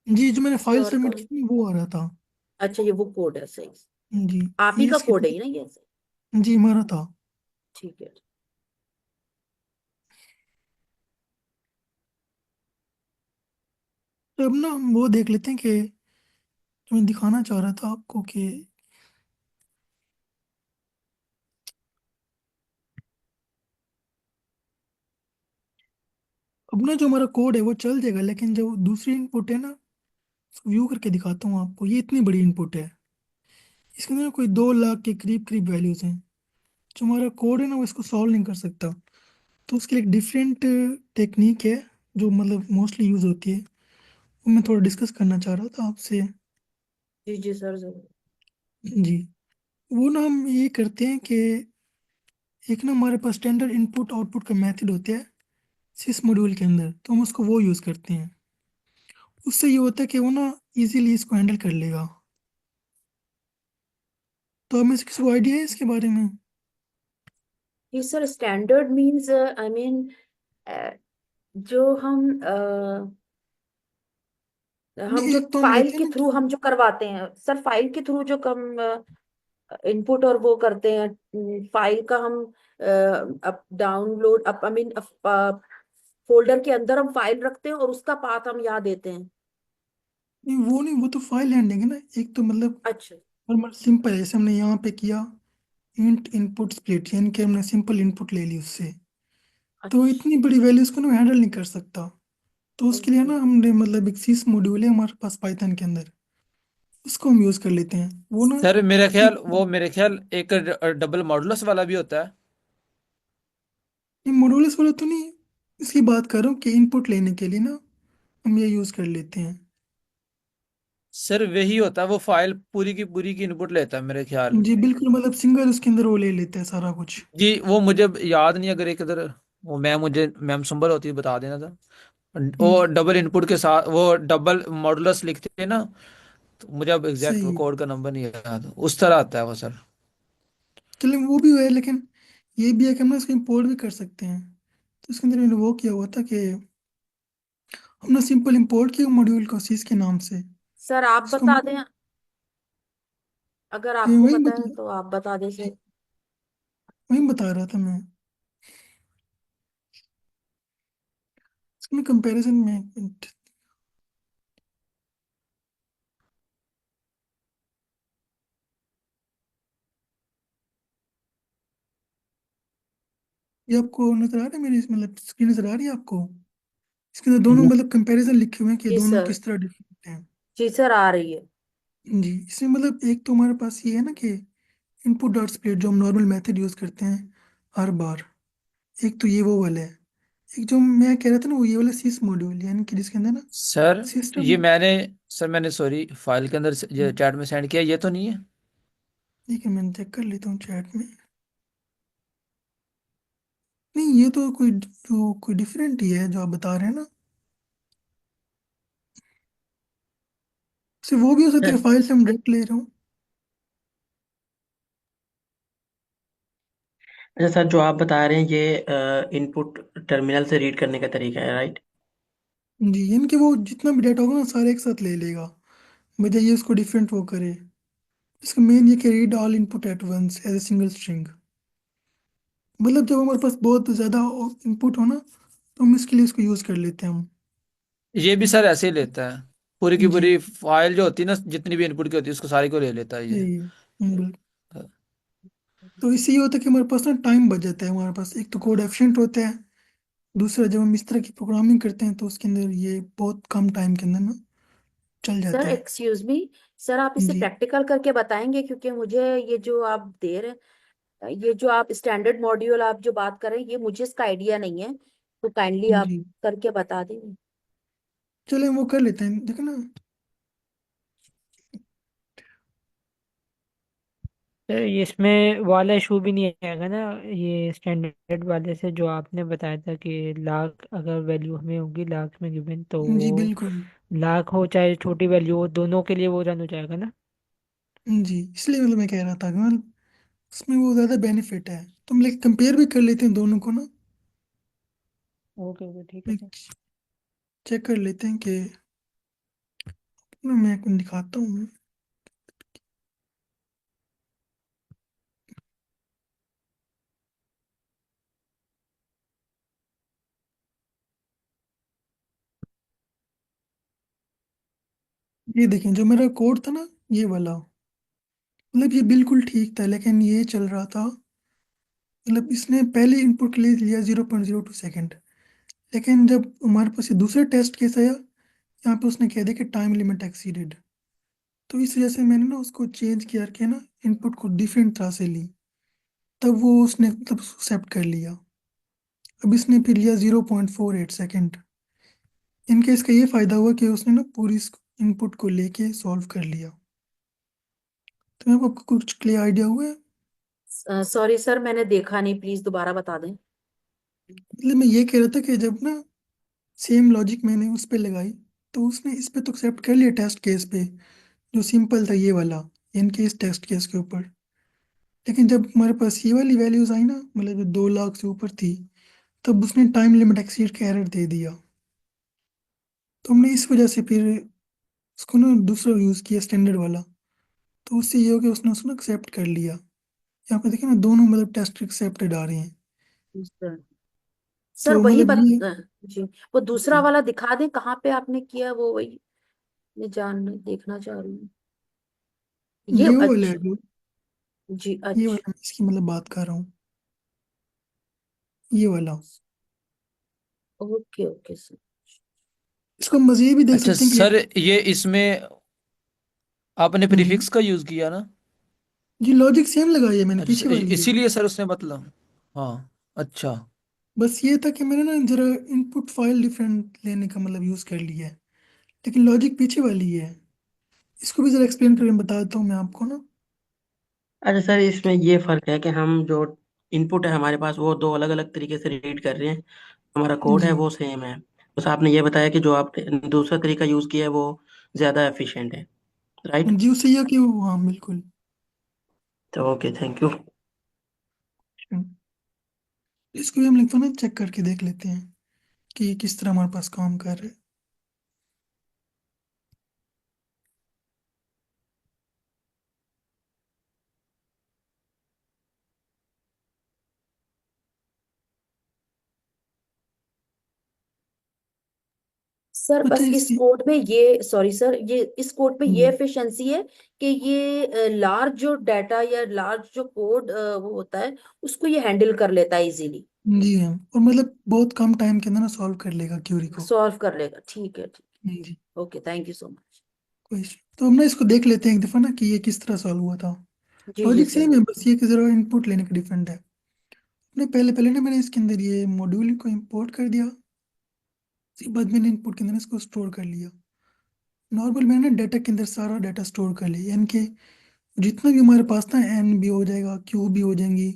जी जो मैंने किसी फाइल और का? सबमिट की थी वो आ रहा था। अच्छा, ये वो कोड है, सही। जी आप ही ये का इसकी कोड है ये ना, ये सही। जी हमारा था। ठीक है। तो अब ना हम वो देख लेते हैं कि जो मैं दिखाना चाह रहा था आपको कि अब ना जो हमारा कोड है वो चल जाएगा, लेकिन जो दूसरी इनपुट है ना, उसको व्यू करके दिखाता हूँ आपको। ये इतनी बड़ी इनपुट है, इसके अंदर ना कोई 2 लाख के करीब करीब वैल्यूज हैं। जो हमारा कोड है ना वो इसको सॉल्व नहीं कर सकता। तो उसके लिए एक डिफरेंट टेक्निक है जो मतलब मोस्टली यूज होती है, वो मैं थोड़ा डिस्कस करना चाह रहा था आपसे। जी जी सर, जरूर। जी वो ना हम ये करते हैं कि एक ना हमारे पास स्टैंडर्ड इनपुट आउटपुट का मेथड होता है सिस मॉड्यूल के अंदर, तो हम उसको वो यूज़ करते हैं। उससे ये होता है कि वो ना इजीली इसको हैंडल कर लेगा। तो हमें किसी को आइडिया है इसके बारे में? ये sir standard means, I mean जो हम नहीं जो एक तो हम फाइल लेते हैं के ना थ्रू हम जो करवाते हैं सर, फाइल के थ्रू जो कम इनपुट और वो करते हैं, फाइल का हम up download up I mean folder के अंदर हम फाइल रखते हैं और उसका पाथ हम यहाँ देते हैं। नहीं वो नहीं, वो तो फाइल हैंडलिंग है ना। एक तो मतलब अच्छा। नॉर्मल सिंपल है, जैसे हमने यहाँ पे किया इंट इनपुट स्प्लिट, यानी कि हमने सिंपल इनपुट ले ली उससे, तो इतनी बड़ी वैल्यूज को ना हैंडल नहीं कर सकता। तो उसके लिए ना हमने मतलब एक सीस मॉड्यूल है हमारे पास पाइथन के अंदर, उसको हम यूज कर लेते हैं वो ना। सर एक मेरे ख्याल एक डबल मॉडुलस वाला भी होता है। मॉड्यूलस वाला तो नहीं, इसकी बात कर रहा हूँ कि इनपुट लेने के लिए ना हम ये यूज कर लेते हैं। सर वही होता है, वो फाइल पूरी की इनपुट लेता है मेरे ख्याल। जी बिल्कुल, मतलब सिंगल उसके अंदर वो ले लेते हैं सारा कुछ। जी वो मुझे याद नहीं, अगर एक इधर वो मैम सुंबर होती है बता देना था। वो जी डबल इनपुट के साथ वो डबल मॉडुलस लिखते हैं ना, तो मुझे अब एग्जैक्ट वो सही है। कोड का नंबर नहीं याद, उस तरह आता है वो सर। चलिए वो भी है, लेकिन ये भी है कि हम ना इसको इम्पोर्ट भी कर सकते हैं। तो इसके अंदर मैंने वो किया हुआ था कि हमने सिंपल इंपोर्ट किया मॉड्यूल को सीस के नाम से। सर आप इसको बता मैं दें, अगर आपको वही पता है बता तो आप बता दें सर। वही बता रहा था मैं, इसमें कंपैरिजन में ये आपको नजर आ रहा है मेरी मतलब स्क्रीन नजर आ रही है आपको? इसके अंदर दोनों मतलब कंपैरिजन लिखे हुए हैं कि जी दोनों सर, किस तरह डिफरेंट हैं। जी सर आ रही है। जी, इसमें मतलब एक तो हमारे पास ये है ना कि इनपुट डॉट स्प्लिट जो हम नॉर्मल मेथड यूज करते हैं हर बार, एक तो ये वो वाला है। एक जो मैं कह रहा था ना वो ये वाला सीस मॉड्यूल, यानी कि जिसके अंदर ना सर सिस्टम। ये मैंने सॉरी फाइल के अंदर ये चैट में सेंड किया, ये तो नहीं है। ठीक है, मैं चेक कर लेता हूँ चैट में। नहीं, ये तो कोई डिफरेंट ही है जो आप बता रहे हैं ना। सिर्फ वो भी हो सकता है फाइल से हम डायरेक्ट ले रहा हूँ। अच्छा सर, जो आप बता रहे हैं ये इनपुट टर्मिनल से रीड करने का तरीका है, राइट? जी, यानी कि वो जितना भी डाटा होगा ना सारे एक साथ ले लेगा, बजाय ये उसको डिफरेंट वो करे। इसका मेन ये कि read all input at once as a single string. मतलब जब हमारे पास बहुत ज़्यादा इनपुट हो ना, तो हम इसके लिए इसको यूज़ कर लेते हैं हम। ये भी सर ऐसे ही लेता है, पूरी की जी पूरी फाइल जो होती है ना, जितनी भी इनपुट की होती है उसको सारी को ले लेता है ये। सही है। बिल्कुल। तो इससे ये होता है कि हमारे पास ना टाइम बच जाता है, हमारे पास एक तो कोड एफिशिएंट होता है, दूसरा जब हम इस तरह की प्रोग्रामिंग करते हैं तो उसके अंदर ये बहुत कम टाइम के अंदर ना चल सर जाता है। एक्सक्यूज मी, सर आप इसे जी प्रैक्टिकल करके बताएंगे, क्योंकि मुझे ये जो आप दे रहे हैं, ये जो आप स्टैंडर्ड मॉड्यूल आप जो बात कर रहे हैं, ये मुझे इसका आइडिया नहीं है, तो काइंडली आप जी, करके बता देंगे। चले वो कर लेते हैं, देखो ना। सर ये इसमें वाला इशू भी नहीं आएगा ना, ये स्टैंडर्ड वाले से जो आपने बताया था कि लाख अगर वैल्यू हमें होगी लाख में गिवन, तो जी वो बिल्कुल। लाख हो चाहे छोटी वैल्यू हो, दोनों के लिए वो रन हो जाएगा ना। जी, इसलिए मतलब मैं कह रहा था कि मतलब उसमें वो ज़्यादा बेनिफिट है, तो हम लाइक कंपेयर भी कर लेते हैं दोनों को ना। ओके ओके ठीक है सर। चेक कर लेते हैं कि ना मैं आपको दिखाता हूँ। ये देखें जो मेरा कोड था ना, ये वाला, मतलब ये बिल्कुल ठीक था, लेकिन ये चल रहा था मतलब इसने पहले इनपुट के लिए लिया 0.02 सेकेंड, लेकिन जब हमारे पास ये दूसरा टेस्ट केस आया, यहाँ पे उसने कह दिया कि टाइम लिमिट एक्सीडेड। तो इस वजह से मैंने ना उसको चेंज किया करके ना इनपुट को डिफरेंट तरह से ली, तब वो उसने मतलब एक्सेप्ट कर लिया। अब इसने फिर लिया 0.48 सेकेंड। इनके इसका ये फायदा हुआ कि उसने ना पूरी इनपुट को लेके सॉल्व कर लिया। तो अब आपको कुछ क्लियर आइडिया हुआ है? सॉरी सर, मैंने देखा नहीं, प्लीज दोबारा बता दें। मतलब मैं ये कह रहा था कि जब ना सेम लॉजिक मैंने उस पे लगाई, तो उसने इस पे तो एक्सेप्ट कर लिया टेस्ट केस पे, जो सिंपल था ये वाला, इनके इस टेस्ट केस के ऊपर। लेकिन जब हमारे पास ये वाली वैल्यूज आई ना, मतलब जो 2 लाख से ऊपर थी, तब उसने टाइम लिमिट एक्सीड का एरर दे दिया। तो हमने इस वजह से फिर उसको ना दूसरा यूज़ किया स्टैंडर्ड वाला। तो उससे ये हो गया उसने उसको एक्सेप्ट कर लिया। यहाँ पे देखिए ना दोनों मतलब टेस्ट एक्सेप्टेड आ रहे हैं। सर सर तो वही मतलब ये जी, वो दूसरा जी वाला दिखा दें कहाँ पे आपने किया, वो वही मैं देखना चाह रही हूँ। ये ये वो वाला है अच्छा। जो, जी ये अच्छा। वाला मैं इसकी मतलब बात कर रहा हूँ, ये वाला। Okay okay sir. इसको हम बस ये भी देख अच्छा सकते हैं कि सर, ये इसमें आपने हम्म, प्रीफिक्स का यूज किया ना? जी लॉजिक सेम लगाई है मैंने, अच्छा पीछे वाली है। इसीलिए सर उसने मतलब, हाँ, अच्छा। बस ये था कि मैंने ना जरा इनपुट फाइल डिफरेंट लेने का मतलब यूज कर लिया है, लेकिन लॉजिक पीछे वाली है। इसको भी जरा एक्सप्लेन करके बता देता हूँ मैं आपको ना। अच्छा सर, इसमें ये फर्क है कि हम जो इनपुट है हमारे पास वो दो अलग अलग तरीके से रीड कर रहे हैं, हमारा कोड है जी वो सेम है। बस आपने ये बताया कि जो आपने दूसरा तरीका यूज किया है वो ज्यादा एफिशिएंट है, राइट? जी, उससे यह कि हाँ बिल्कुल। तो ओके, थैंक यू। इसको भी हम लिखो ना, चेक करके देख लेते हैं कि ये किस तरह हमारे पास काम कर रहा है। सर अच्छा बस इस इसी, कोड में ये, सॉरी सर, ये इस कोड में ये जी एफिशिएंसी है कि ये लार्ज जो डाटा या लार्ज जो कोड वो होता है उसको ये हैंडल कर लेता है इजीली, जी हाँ, और मतलब बहुत कम टाइम के अंदर ना सॉल्व कर लेगा क्यूरी को। सॉल्व कर लेगा। ठीक है ठीक। जी okay, thank you so much. कोई issue। तो हम ना इसको देख लेते हैं एक दफा ना कि ये किस तरह सॉल्व हुआ था। जी जी लॉजिक सर। सेम है, बस ये कि जरा इनपुट लेने का डिफरेंट है। नहीं, पहले पहले ना मैंने इसके अंदर ये मॉड्यूल को इंपोर्ट कर दिया, उसके बाद मैंने इनपुट के अंदर इसको स्टोर कर लिया। नॉर्मल मैंने डाटा के अंदर सारा डाटा स्टोर कर लिया, यानी कि जितना भी हमारे पास ना एन भी हो जाएगा, क्यू भी हो जाएंगी,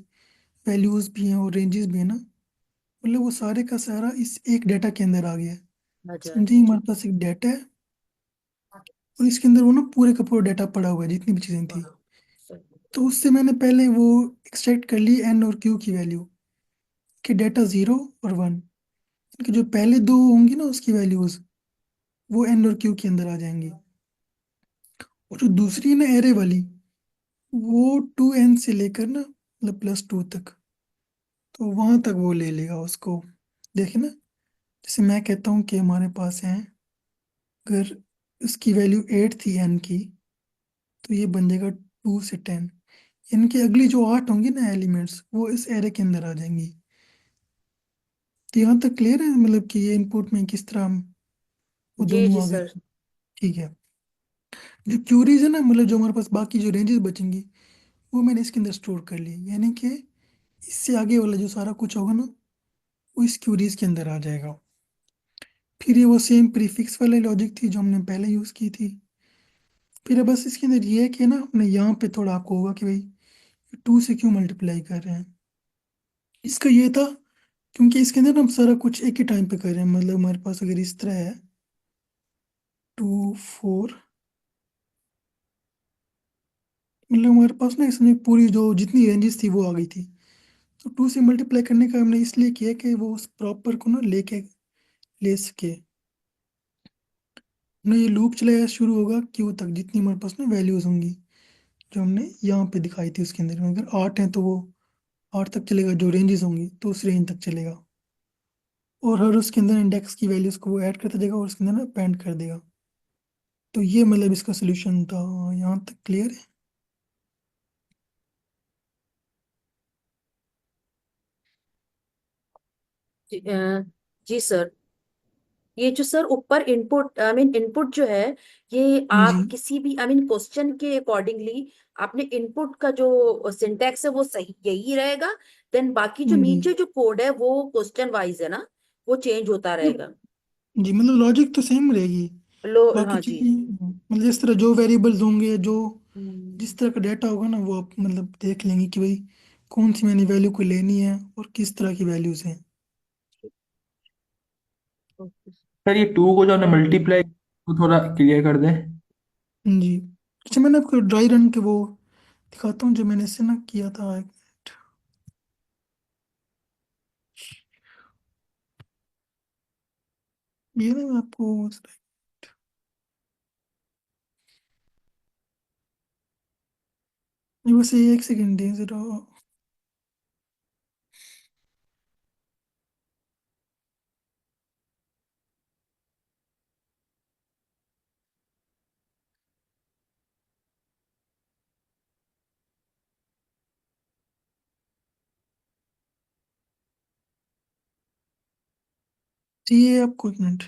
वैल्यूज भी हैं और रेंजेस भी है ना, मतलब वो सारे का सारा इस एक डाटा के अंदर आ गया है। आ समझिए जाएगा। हमारे पास एक डाटा है और इसके अंदर वो ना पूरे का पूरा डाटा पड़ा हुआ है, जितनी भी चीज़ें थी। सर। तो उससे मैंने पहले वो एक्सट्रैक्ट कर ली एन और क्यू की वैल्यू, कि डाटा 0 और 1, कि जो पहले दो होंगी ना उसकी वैल्यूज, वो एन और क्यू के अंदर आ जाएंगी। और जो दूसरी है ना एरे वाली, वो 2n से लेकर ना मतलब +2 तक, तो वहां तक वो ले लेगा उसको। देखे ना, जैसे मैं कहता हूँ कि हमारे पास है, अगर इसकी वैल्यू 8 थी एन की, तो ये बन जाएगा 2 से 10। इनकी अगली जो 8 होंगी ना एलिमेंट्स, वो इस एरे के अंदर आ जाएंगी। तो यहाँ तक क्लियर है, मतलब कि ये इनपुट में किस तरह वो जी जी दोनों आ गए। सर। ठीक है। जो क्यूरीज है ना, मतलब जो हमारे पास बाकी जो रेंजेस बचेंगी, वो मैंने इसके अंदर स्टोर कर ली, यानी कि इससे आगे वाला जो सारा कुछ होगा ना, वो इस क्यूरीज के अंदर आ जाएगा। फिर ये वो सेम प्रीफिक्स वाली लॉजिक थी जो हमने पहले यूज की थी। फिर अब बस इसके अंदर ये है कि ना अपने यहाँ पे थोड़ा आपको होगा कि भाई 2 से क्यों मल्टीप्लाई कर रहे हैं। इसका ये था, क्योंकि इसके अंदर ना हम सारा कुछ एक ही टाइम पे कर रहे हैं, मतलब हमारे पास अगर इस तरह है 2 4, मतलब हमारे पास ना इसमें पूरी जो जितनी रेंजेस थी वो आ गई थी। तो 2 से मल्टीप्लाई करने का हमने इसलिए किया कि वो उस प्रॉपर को ना लेके ले सके। ना ये लूप चलेगा, शुरू होगा क्यू तक, जितनी हमारे पास ना वैल्यूज होंगी जो हमने यहाँ पे दिखाई थी उसके अंदर। अगर 8 है तो वो 8 तक चलेगा, जो रेंजेस होंगी तो उस रेंज तक चलेगा। और हर उसके अंदर इंडेक्स की वैल्यूज को वो ऐड करता जाएगा और उसके अंदर ना append कर देगा। तो ये मतलब इसका सोल्यूशन था। यहाँ तक क्लियर है। जी, जी सर। ये जो सर ऊपर इनपुट, आई मीन इनपुट जो है, ये जी आप किसी भी, आई मीन क्वेश्चन के अकॉर्डिंगली आपने इनपुट का जो सिंटैक्स है वो सही यही रहेगा। देन बाकी जो जी नीचे जो कोड है वो क्वेश्चन वाइज है ना, वो चेंज होता रहेगा। जी, मतलब लॉजिक तो सेम रहेगी। लो, बाकी हाँ जी। चीजें मतलब जिस तरह जो वेरिएबल्स होंगे, जो हम्म। जिस तरह का डाटा होगा ना, वो आप मतलब देख लेंगे कि भाई कौन सी मैंने वैल्यू को लेनी है और किस तरह की वैल्यूज हैं। ओके। सर ये 2 को जो हमने मल्टीप्लाई, तो थोड़ा क्लियर कर दें। जी। अच्छा, मैंने आपको ड्राई रन के वो दिखाता हूँ जो मैंने इससे ना किया था। एक मिनट। ये ना मैं आपको, ये बस ये 1 सेकेंड दें जरा। चाहिए आपको? एक मिनट,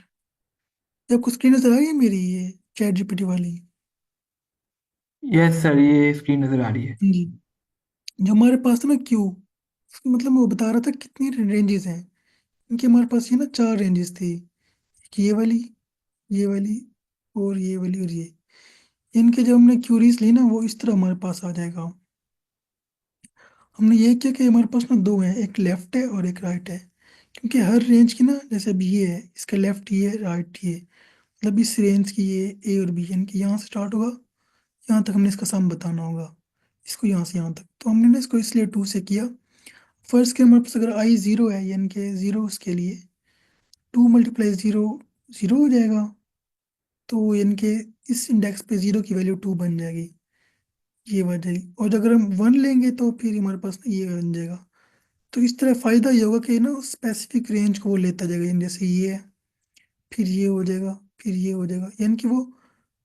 ये आपको स्क्रीन नजर आ रही है मेरी, ये चैट जीपीटी वाली? यस सर, ये स्क्रीन नजर आ रही है। जी। जो हमारे पास था ना क्यू, मतलब वो बता रहा था कितनी रेंजेस हैं इनके। हमारे पास ये ना 4 रेंजेस थी, एक ये वाली और ये। इनके जब हमने क्यूरीज ली ना, वो इस तरह हमारे पास आ जाएगा। हमने ये किया कि हमारे पास ना दो है, एक लेफ्ट है और एक राइट है। क्योंकि हर रेंज की ना, जैसे अभी ये है, इसका लेफ्ट ये है, राइट ये, मतलब इस रेंज की ये ए और बी, यानी कि यहाँ से स्टार्ट होगा, यहाँ तक हमने इसका सम बताना होगा, इसको यहाँ से यहाँ तक। तो हमने ना इसको इसलिए 2 से किया। फर्स्ट के हमारे पास अगर आई 0 है, यानी कि 0 उसके लिए 2 मल्टीप्लाई 0 0 हो जाएगा। तो यानी कि इस इंडेक्स पे 0 की वैल्यू 2 बन जाएगी, ये बन जाएगी। और अगर हम 1 लेंगे तो फिर हमारे पास ना ये बन जाएगा। तो इस तरह फायदा ये होगा कि ना स्पेसिफिक रेंज को वो लेता जाएगा, यानी जैसे ये है, फिर ये हो जाएगा, फिर ये हो जाएगा, यानी कि वो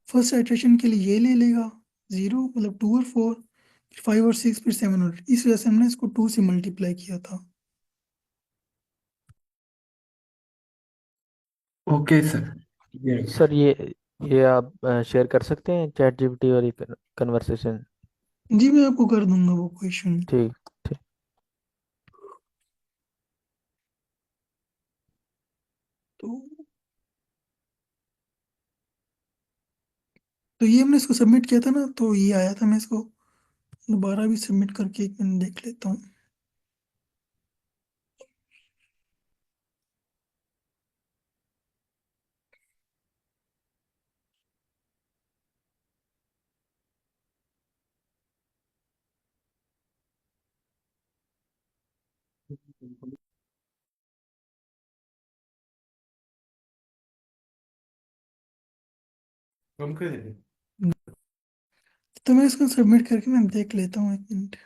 फर्स्ट आइटरेशन के लिए ये ले लेगा 0, मतलब 2 और 4, फिर 5 और 6, फिर 7 और 8। इस वजह से हमने इसको 2 से मल्टीप्लाई किया था। ओके सर, ये सर ये आप शेयर कर सकते हैं चैट जीपीटी वाली कन्वर्सेशन? जी मैं आपको कर दूंगा, वो कोई इशू नहीं। ठीक ठीक। तो तो ये हमने इसको सबमिट किया था ना, तो ये आया था। मैं इसको दोबारा भी सबमिट करके एक मिनट देख लेता हूँ। तो मैं इसको सबमिट करके मैं देख लेता हूँ, एक मिनट।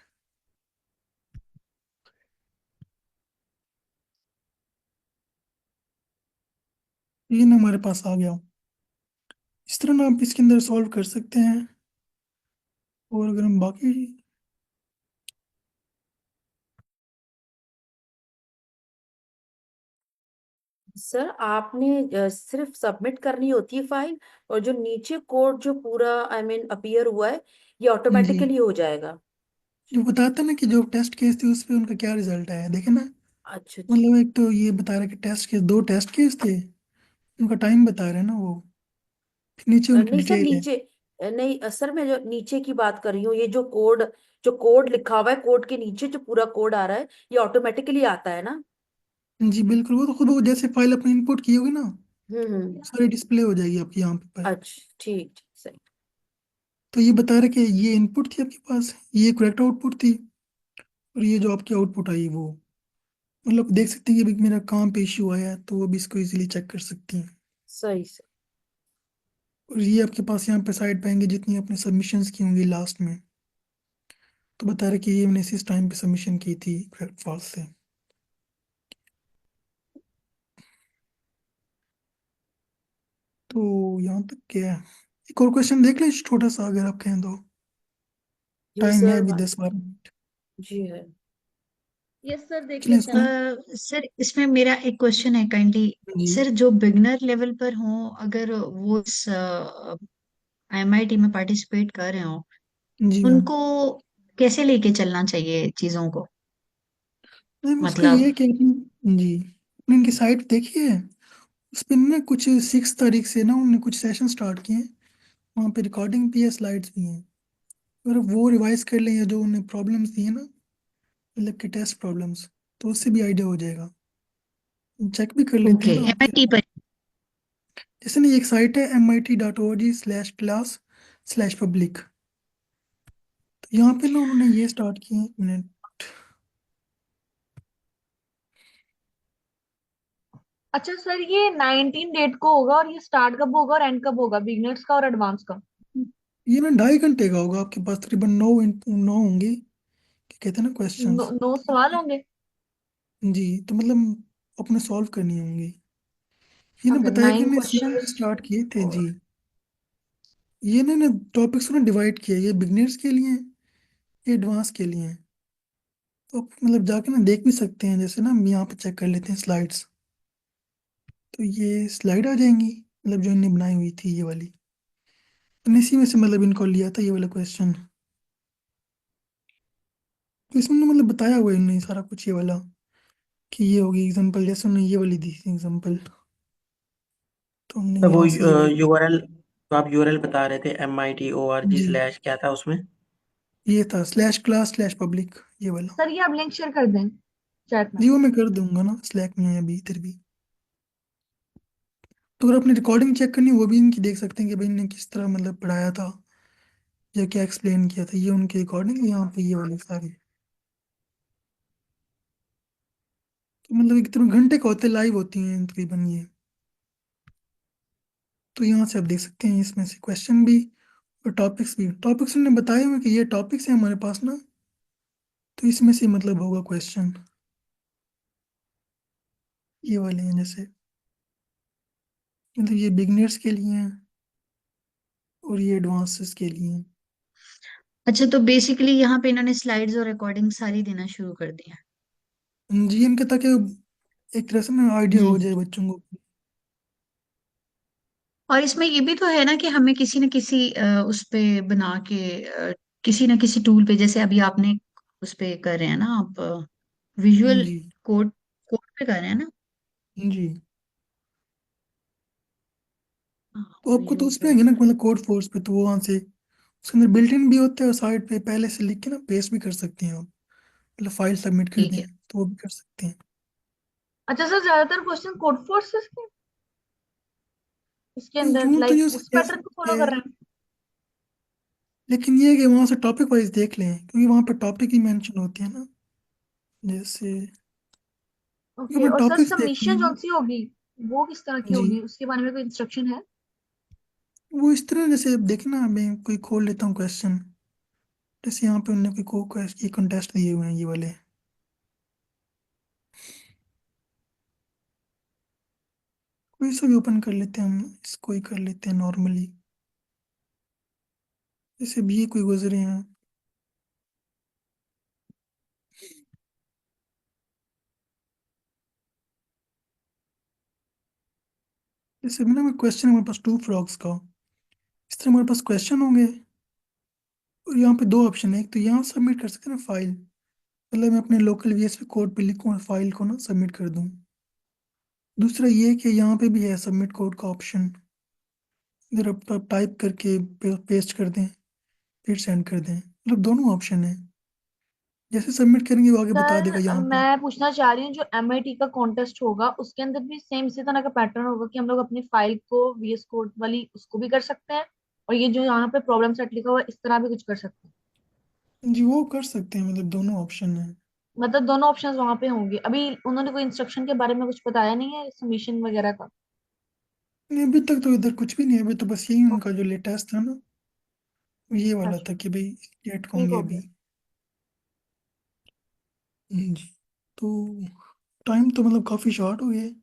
ये ना हमारे पास आ गया। इस तरह ना आप इसके अंदर सॉल्व कर सकते हैं। और अगर हम बाकी, सर आपने सिर्फ सबमिट करनी होती है फाइल, और जो नीचे कोड जो पूरा आई मीन अपीयर हुआ है, ये जी, ऑटोमेटिकली हो जाएगा। जो बताता ना कि जो टेस्ट केस थे उस पे उनका क्या रिजल्ट आया, देखे ना। अच्छा अच्छा। मतलब एक तो ये बता रहा है कि टेस्ट केस, 2 टेस्ट केस थे, उनका टाइम बता रहे हैं ना वो, फिर नीचे उनकी नहीं सर डिटेल है। नीचे, नहीं सर मैं जो नीचे की बात कर रही हूँ, ये जो कोड लिखा हुआ है, कोड के नीचे जो पूरा कोड आ रहा है, ये ऑटोमेटिकली आता है ना? जी बिल्कुल, वो तो खुद वो जैसे फाइल अपनी इनपुट की होगी ना, हम्म। सारी डिस्प्ले हो जाएगी आपकी यहाँ पे। अच्छा ठीक ठीक सही। तो ये बता रहा है कि ये इनपुट थी आपके पास, ये करेक्ट आउटपुट थी, और ये जो आपकी आउटपुट आई वो, मतलब देख सकते हैं कि अभी मेरा कहाँ पे इश्यू आया है, तो अब इसको इजीली चेक कर सकती हैं। सही सही। और ये आपके पास यहाँ पे साइड पे आएंगे जितनी आपने सबमिशंस की होंगी लास्ट में। तो बता रहे कि ये मैंने इस टाइम पे सबमिशन की थी करेक्ट फॉल्स से। तो यहाँ तक क्या है, एक और क्वेश्चन देख लें छोटा सा, अगर आप कहें तो। जी टाइम है सर अभी 10-12 मिनट। जी है। यस सर, देख चलिए लेते इसको। हैं। सर इसमें मेरा एक क्वेश्चन है काइंडली। जी सर जो बिगनर लेवल पर हो, अगर वो इस आईएमआईटी में पार्टिसिपेट कर रहे हो, जी मैम। उनको कैसे लेके चलना चाहिए चीजों को? मैम उसका ये मतलब है कि जी, आपने इनकी साइट देखी है? उस पर ना कुछ 6 तारीख से ना उन्होंने कुछ सेशन स्टार्ट किए हैं। वहाँ पे रिकॉर्डिंग भी है, स्लाइड्स भी हैं। अगर वो रिवाइज कर लें, या जो उन्हें प्रॉब्लम्स दिए ना, मतलब कि टेस्ट प्रॉब्लम्स, तो उससे भी आइडिया हो जाएगा। चेक भी कर लेते ओके, हैं ना आप फिर। एमआईटी पर। जैसे ना एक साइट है mit.org/class/public। तो यहाँ पे ना उन्होंने ये स्टार्ट किए हैं, एक मिनट। अच्छा सर, ये 19 डेट को होगा, और ये स्टार्ट कब होगा और एंड कब होगा, बिगनर्स का और एडवांस का? ये ना 2.5 घंटे का होगा। आपके पास तकरीबन 9 होंगे, क्या कहते हैं ना, क्वेश्चंस। 9 सवाल होंगे? जी, तो मतलब अपने सॉल्व करनी होंगी। ये ना ओके, बताया कि 9 हमने सीरीज क्वेश्चंस। स्टार्ट किए थे जी। ये ना टॉपिक्स को ना डिवाइड किया, ये बिगनर्स के लिए हैं, ये एडवांस के लिए हैं। तो आप मतलब जाके ना देख भी सकते हैं, जैसे ना हम यहाँ पे चेक कर लेते हैं स्लाइड्स। तो ये स्लाइड आ जाएंगी, मतलब जो इनने बनाई हुई थी ये वाली। तो इसी में से मतलब इनको लिया था ये वाला क्वेश्चन। तो इसमें ना मतलब बताया हुआ है इन्होंने सारा कुछ ये वाला, कि ये होगी एग्जांपल, जैसे उन्होंने ये वाली दी थी एग्जांपल, तो हमने तो वो यहाँ से ये वाली। यूआरएल, तो आप यूआरएल बता रहे थे MIT.org जी, स्लैश क्या था उसमें? ये था स्लैश क्लास स्लैश पब्लिक, ये वाला। सर ये आप लिंक शेयर कर दें चैट में। जी वो मैं कर दूंगा ना, स्लैक में अभी इधर भी। तो अगर अपनी रिकॉर्डिंग चेक करनी है, वो भी इनकी देख सकते हैं कि भाई इनने किस तरह मतलब पढ़ाया था या क्या एक्सप्लेन किया था। ये उनकी रिकॉर्डिंग यहाँ पे ये वाली सारी। तो मतलब एक तरह घंटे का होते लाइव होती हैं तकरीबन ये। तो यहाँ से आप देख सकते हैं इसमें से क्वेश्चन भी और टॉपिक्स भी। टॉपिक्स उन्होंने बताए हुए कि ये टॉपिक्स हैं हमारे पास ना, तो इसमें से मतलब होगा क्वेश्चन, ये वाले हैं जैसे, मतलब ये बिगनर्स के लिए हैं और ये एडवांसेस के लिए हैं। अच्छा, तो बेसिकली यहाँ पे इन्होंने स्लाइड्स और रिकॉर्डिंग सारी देना शुरू कर दिया। जी इनके, ताकि एक तरह से ना आइडिया जी। हो जाए बच्चों को। और इसमें ये भी तो है ना कि हमें किसी न किसी उस पे बना के किसी न किसी टूल पे, जैसे अभी आपने उस पे कर रहे हैं ना आप, विजुअल जी कोड कोड पे कर रहे हैं ना। जी। हाँ, तो आपको तो विजुअल उस पे पे। आएंगे ना मतलब कोड फोर्स पे, तो वो वहाँ से उसके अंदर बिल्ट इन भी होता है, और साइड पे पहले से लिख के ना पेस्ट भी कर सकते हैं आप, मतलब फाइल सबमिट कर ठीक दें है। तो वो भी कर सकते हैं। अच्छा सर, ज्यादातर क्वेश्चन कोड फोर्सेस के इसके नहीं अंदर यूं तो लाइक यूज उस कह पैटर्न को सकते फॉलो कर हैं, रहे हैं? लेकिन ये है कि वहाँ से टॉपिक वाइज देख लें, क्योंकि वहाँ पे टॉपिक ही मेंशन होते हैं ना, जैसे ये ओके। पर और सर टॉपिक्स देख सबमिशन लेंगे। जो सी होगी वो किस तरह की जी होगी, उसके बारे में कोई इंस्ट्रक्शन है? वो इस तरह, जैसे देखना मैं कोई खोल लेता हूँ क्वेश्चन, जैसे यहाँ पे उन्होंने कोई ये कंटेस्ट दिए हुए हैं ये वाले, कोई सा भी ओपन कर लेते हैं हम, इसको ही कर लेते हैं नॉर्मली, जैसे भी ये कोई गुजरे हैं। जैसे भी ना क्वेश्चन हमारे पास टू फ्रॉग्स का, इस तरह हमारे पास क्वेश्चन होंगे, और यहाँ पे दो ऑप्शन है, एक तो यहाँ सबमिट कर सकते हैं ना फाइल, मतलब मैं अपने लोकल वीएस पे कोड पे लिखूँ और फाइल को ना सबमिट कर दूँ। दूसरा ये कि यहाँ पे भी है सबमिट कोड का ऑप्शन, इधर आप टाइप करके पेस्ट कर दें, फिर सेंड कर दें, मतलब दोनों ऑप्शन है। जैसे सबमिट करेंगे वो आगे बता देगा सर यहाँ पे। मैं पूछना चाह रही हूँ, जो एमआईटी का कॉन्टेस्ट होगा उसके अंदर भी सेम इसी तरह का पैटर्न होगा कि हम लोग अपनी फाइल को वीएस कोड वाली उसको भी कर सकते हैं, और ये जो यहाँ पे प्रॉब्लम सेट लिखा हुआ है इस तरह भी कुछ कर सकते हैं? जी वो कर सकते हैं, मतलब दोनों ऑप्शन है। मतलब दोनों ऑप्शंस वहां पे होंगे? अभी उन्होंने कोई इंस्ट्रक्शन के बारे में कुछ बताया नहीं है सबमिशन वगैरह का? नहीं अभी तक तो इधर कुछ भी नहीं है, अभी तो बस यही उनका ओके। जो लेटेस्ट था ना, ये वाला अच्छा, था कि भाई स्टेट ठीक होंगे हो अभी। गया। जी। तो टाइम तो मतलब काफी शॉर्ट हो गया है।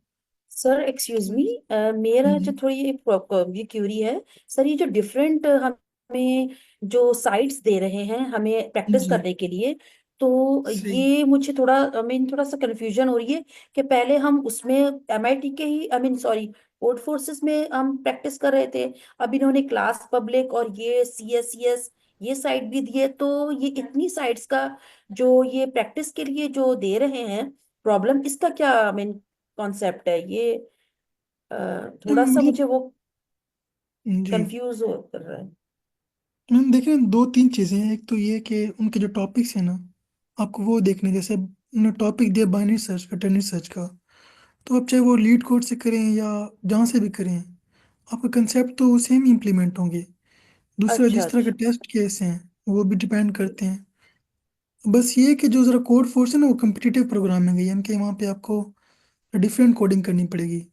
सर एक्सक्यूज मी, मेरा जो जी थोड़ी ये क्यूरी है। सर ये जो डिफरेंट हमें जो साइट्स दे रहे हैं हमें प्रैक्टिस जी करने के लिए, तो सही। ये मुझे थोड़ा थोड़ा सा कंफ्यूजन हो रही है कि पहले हम उसमें एमआईटी के ही सॉरी कोड फोर्सेस में हम प्रैक्टिस कर रहे थे। अब इन्होंने क्लास पब्लिक और ये CSCS ये साइट भी दिए, तो ये इतनी साइट्स का जो ये प्रैक्टिस के लिए जो दे रहे हैं, प्रॉब्लम इसका क्या कॉन्सेप्ट है ये? थोड़ा सा मतलब मुझे वो जी कंफ्यूज हो कर रहा है। मैम देखिए दो तीन चीज़ें हैं। एक तो ये कि उनके जो टॉपिक्स हैं ना, आपको वो देखने, जैसे उन्होंने टॉपिक दिया बाइनरी सर्च का, टेनरी सर्च का, तो आप चाहे वो लीड कोड से करें या जहाँ से भी करें, आपका कंसेप्ट तो सेम ही इम्प्लीमेंट होंगे। दूसरा अच्छा जिस तरह के अच्छा। टेस्ट केस हैं वो भी डिपेंड करते हैं। बस ये है कि जो ज़रा कोड फोर्स है ना वो कम्पिटिटिव प्रोग्रामिंग है, यानी कि वहाँ पे आपको डिफरेंट कोडिंग करनी पड़ेगी।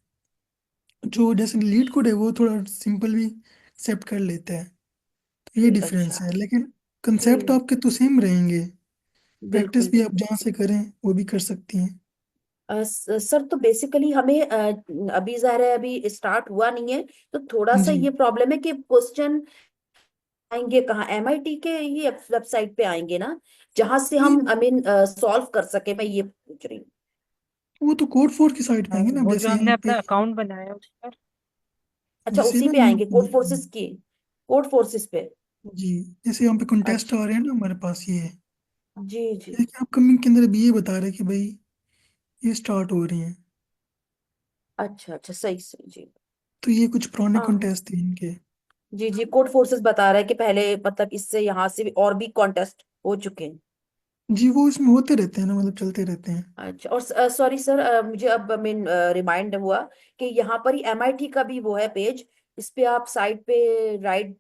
जो जैसे लीड कोड है वो थोड़ा सिंपल भी एक्सेप्ट कर लेता है, तो ये डिफरेंस अच्छा। है, लेकिन कंसेप्ट जी आपके तो सेम रहेंगे। बिल्कुल प्रैक्टिस भी आप बिल्कुल। जहाँ से करें वो भी कर सकती हैं। सर तो बेसिकली हमें अभी ज़ाहिर है अभी स्टार्ट हुआ नहीं है, तो थोड़ा सा जी ये प्रॉब्लम है कि क्वेश्चन आएंगे कहाँ, एमआईटी के ही वेबसाइट पे आएंगे ना, जहां से नहीं हम सॉल्व कर सके, मैं ये पूछ रही हूँ। वो तो कोड फोर की साइड पे आएंगे ना, वो जो जैसे हमने यहाँ पे, अपना अकाउंट बनाया है उस पर। अच्छा, जैसे उसी ना पे यहाँ आएंगे पे, कोड फोर्सेस की, कोड फोर्सेस पे। जी, जैसे यहाँ पे कंटेस्ट अच्छा, आ रहे हैं ना हमारे पास, ये जी जी। जैसे कि अपकमिंग के अंदर अभी ये बता रहे हैं कि भाई ये स्टार्ट हो रही हैं, अच्छा अच्छा, सही सही जी। तो ये कुछ पुराने हाँ कंटेस्ट थे इनके। जी जी, कोड फोर्सेस बता रहा है कि पहले मतलब इससे यहाँ से भी और भी कॉन्टेस्ट हो चुके हैं। जी, वो इसमें होते रहते हैं ना, मतलब चलते रहते हैं। अच्छा, और सॉरी सर, मुझे अब मीन रिमाइंड हुआ कि यहाँ पर ही एमआईटी का भी वो है पेज। इस पे आप साइड पे राइट,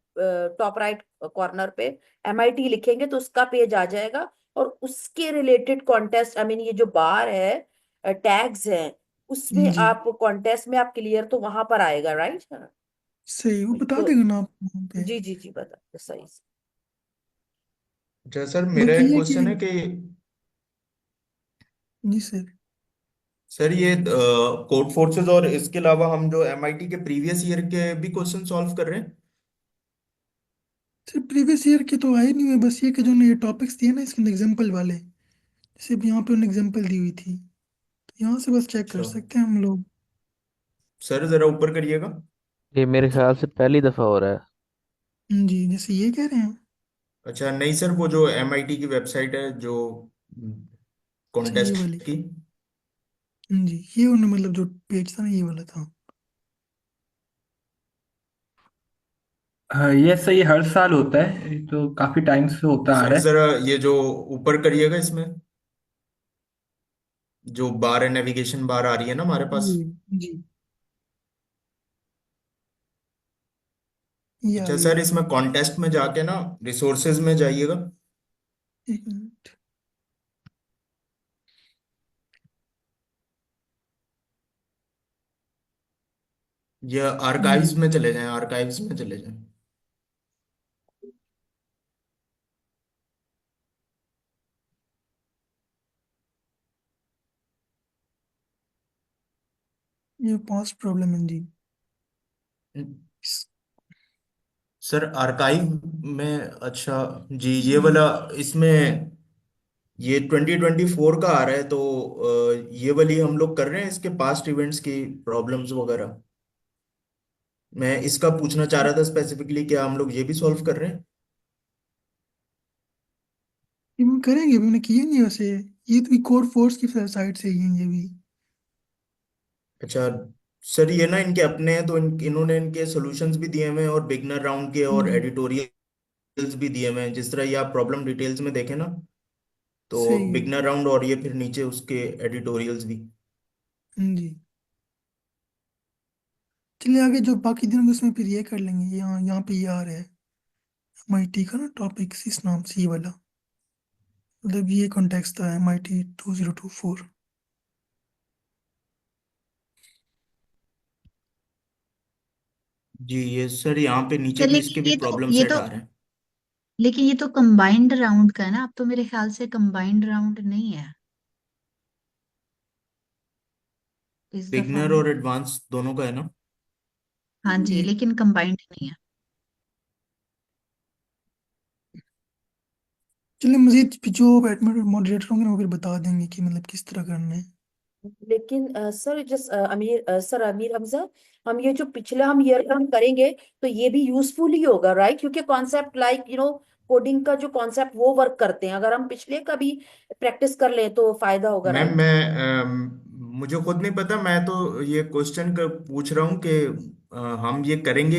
टॉप राइट कॉर्नर पे एमआईटी लिखेंगे तो उसका पेज आ जाएगा, और उसके रिलेटेड कॉन्टेस्ट, आई मीन ये जो बार है, टैग्स हैं, उसमें जी, आप कॉन्टेस्ट में आप क्लियर तो वहां पर आएगा, राइट। सही, वो बता तो देगा ना आपको वहाँ पे। जी जी जी, बता सही से। अच्छा सर, मेरा बाकी एक ये कि, क्वेश्चन है कि जी सर, सर ये कोड फोर्सेस और इसके अलावा हम जो एमआईटी के प्रीवियस ईयर के भी क्वेश्चन सॉल्व कर रहे हैं। सिर्फ प्रीवियस ईयर के तो आए नहीं हुए, बस ये कि जो ये टॉपिक्स दिए ना इसके एग्जाम्पल वाले, जैसे अब यहाँ पे उन्होंने एग्जाम्पल दी हुई थी, तो यहाँ से बस चेक कर अच्छा सकते हैं हम लोग। सर, जरा ऊपर करिएगा। ये मेरे ख्याल से पहली दफा हो रहा है। जी, जैसे ये कह रहे हैं। अच्छा नहीं सर, वो जो एमआईटी की वेबसाइट है जो अच्छा, ये कॉन्टेस्ट वाली, की। जी, ये उन्होंने मतलब जो पेज था ना ये वाला था। हाँ, ये सही हर साल होता है, ये तो काफी टाइम से होता आ सर रहा है। जरा ये जो ऊपर करिएगा, इसमें जो बार है, नेविगेशन बार आ रही है ना हमारे पास। जी, ये आ अच्छा गई, सर, ये आ इसमें गई। कॉन्टेस्ट में जाके ना रिसोर्सेज में जाइएगा। एक मिनट। ये जी, आर्काइव्स में चले जाएं, आर्काइव्स में चले जाएं। ये पास्ट प्रॉब्लम है जी। इस- सर आर्काइव में, अच्छा जी, ये जी, वाला, इसमें ये 2024 का आ रहा है, तो ये वाली हम लोग कर रहे हैं इसके पास्ट इवेंट्स की प्रॉब्लम्स वगैरह। मैं इसका पूछना चाह रहा था स्पेसिफिकली, क्या हम लोग ये भी सॉल्व कर रहे हैं। ये हम करेंगे, अभी मैंने किए नहीं वैसे, ये तो कोड फोर्स की साइड से ही है ये भी। अच्छा सर, ये ना इनके अपने हैं, तो इन्होंने इनके सॉल्यूशंस भी दिए हुए हैं और बिगनर राउंड के और जी, एडिटोरियल्स भी दिए हुए हैं। जिस तरह ये आप प्रॉब्लम डिटेल्स में देखें ना, तो सही है। बिगनर राउंड और ये फिर नीचे उसके एडिटोरियल्स भी। जी, चलिए आगे जो बाकी दिनों में उसमें फिर ये कर लेंगे, यहाँ यहाँ पे ये आ रहा है MIT का ना टॉपिक इस नाम से, ये वाला, मतलब ये कॉन्टेक्स्ट था MIT 2024। जी ये सर, यहाँ पे नीचे अच्छा, भी इसके भी प्रॉब्लम सेट आ रहे हैं। लेकिन ये तो कंबाइंड राउंड का है ना, अब तो मेरे ख्याल से कंबाइंड राउंड नहीं है इस दफा बिगनर में। और एडवांस दोनों का है ना। हाँ जी, ये, लेकिन कंबाइंड नहीं है। चलिए मजीद जो मॉडरेटर होंगे ना वो फिर बता देंगे कि मतलब किस तरह करना है। लेकिन sir, just sir Amir Hamza, हम ये जो पिछले हम ईयर का हम करेंगे तो ये भी यूजफुल ही होगा, राइट? क्योंकि कॉन्सेप्ट लाइक कोडिंग का जो कॉन्सेप्ट वो वर्क करते हैं, अगर हम पिछले का भी प्रैक्टिस कर लें तो फायदा होगा, मैम राइट? मुझे खुद नहीं पता, मैं तो ये क्वेश्चन कर पूछ रहा हूँ कि हम ये करेंगे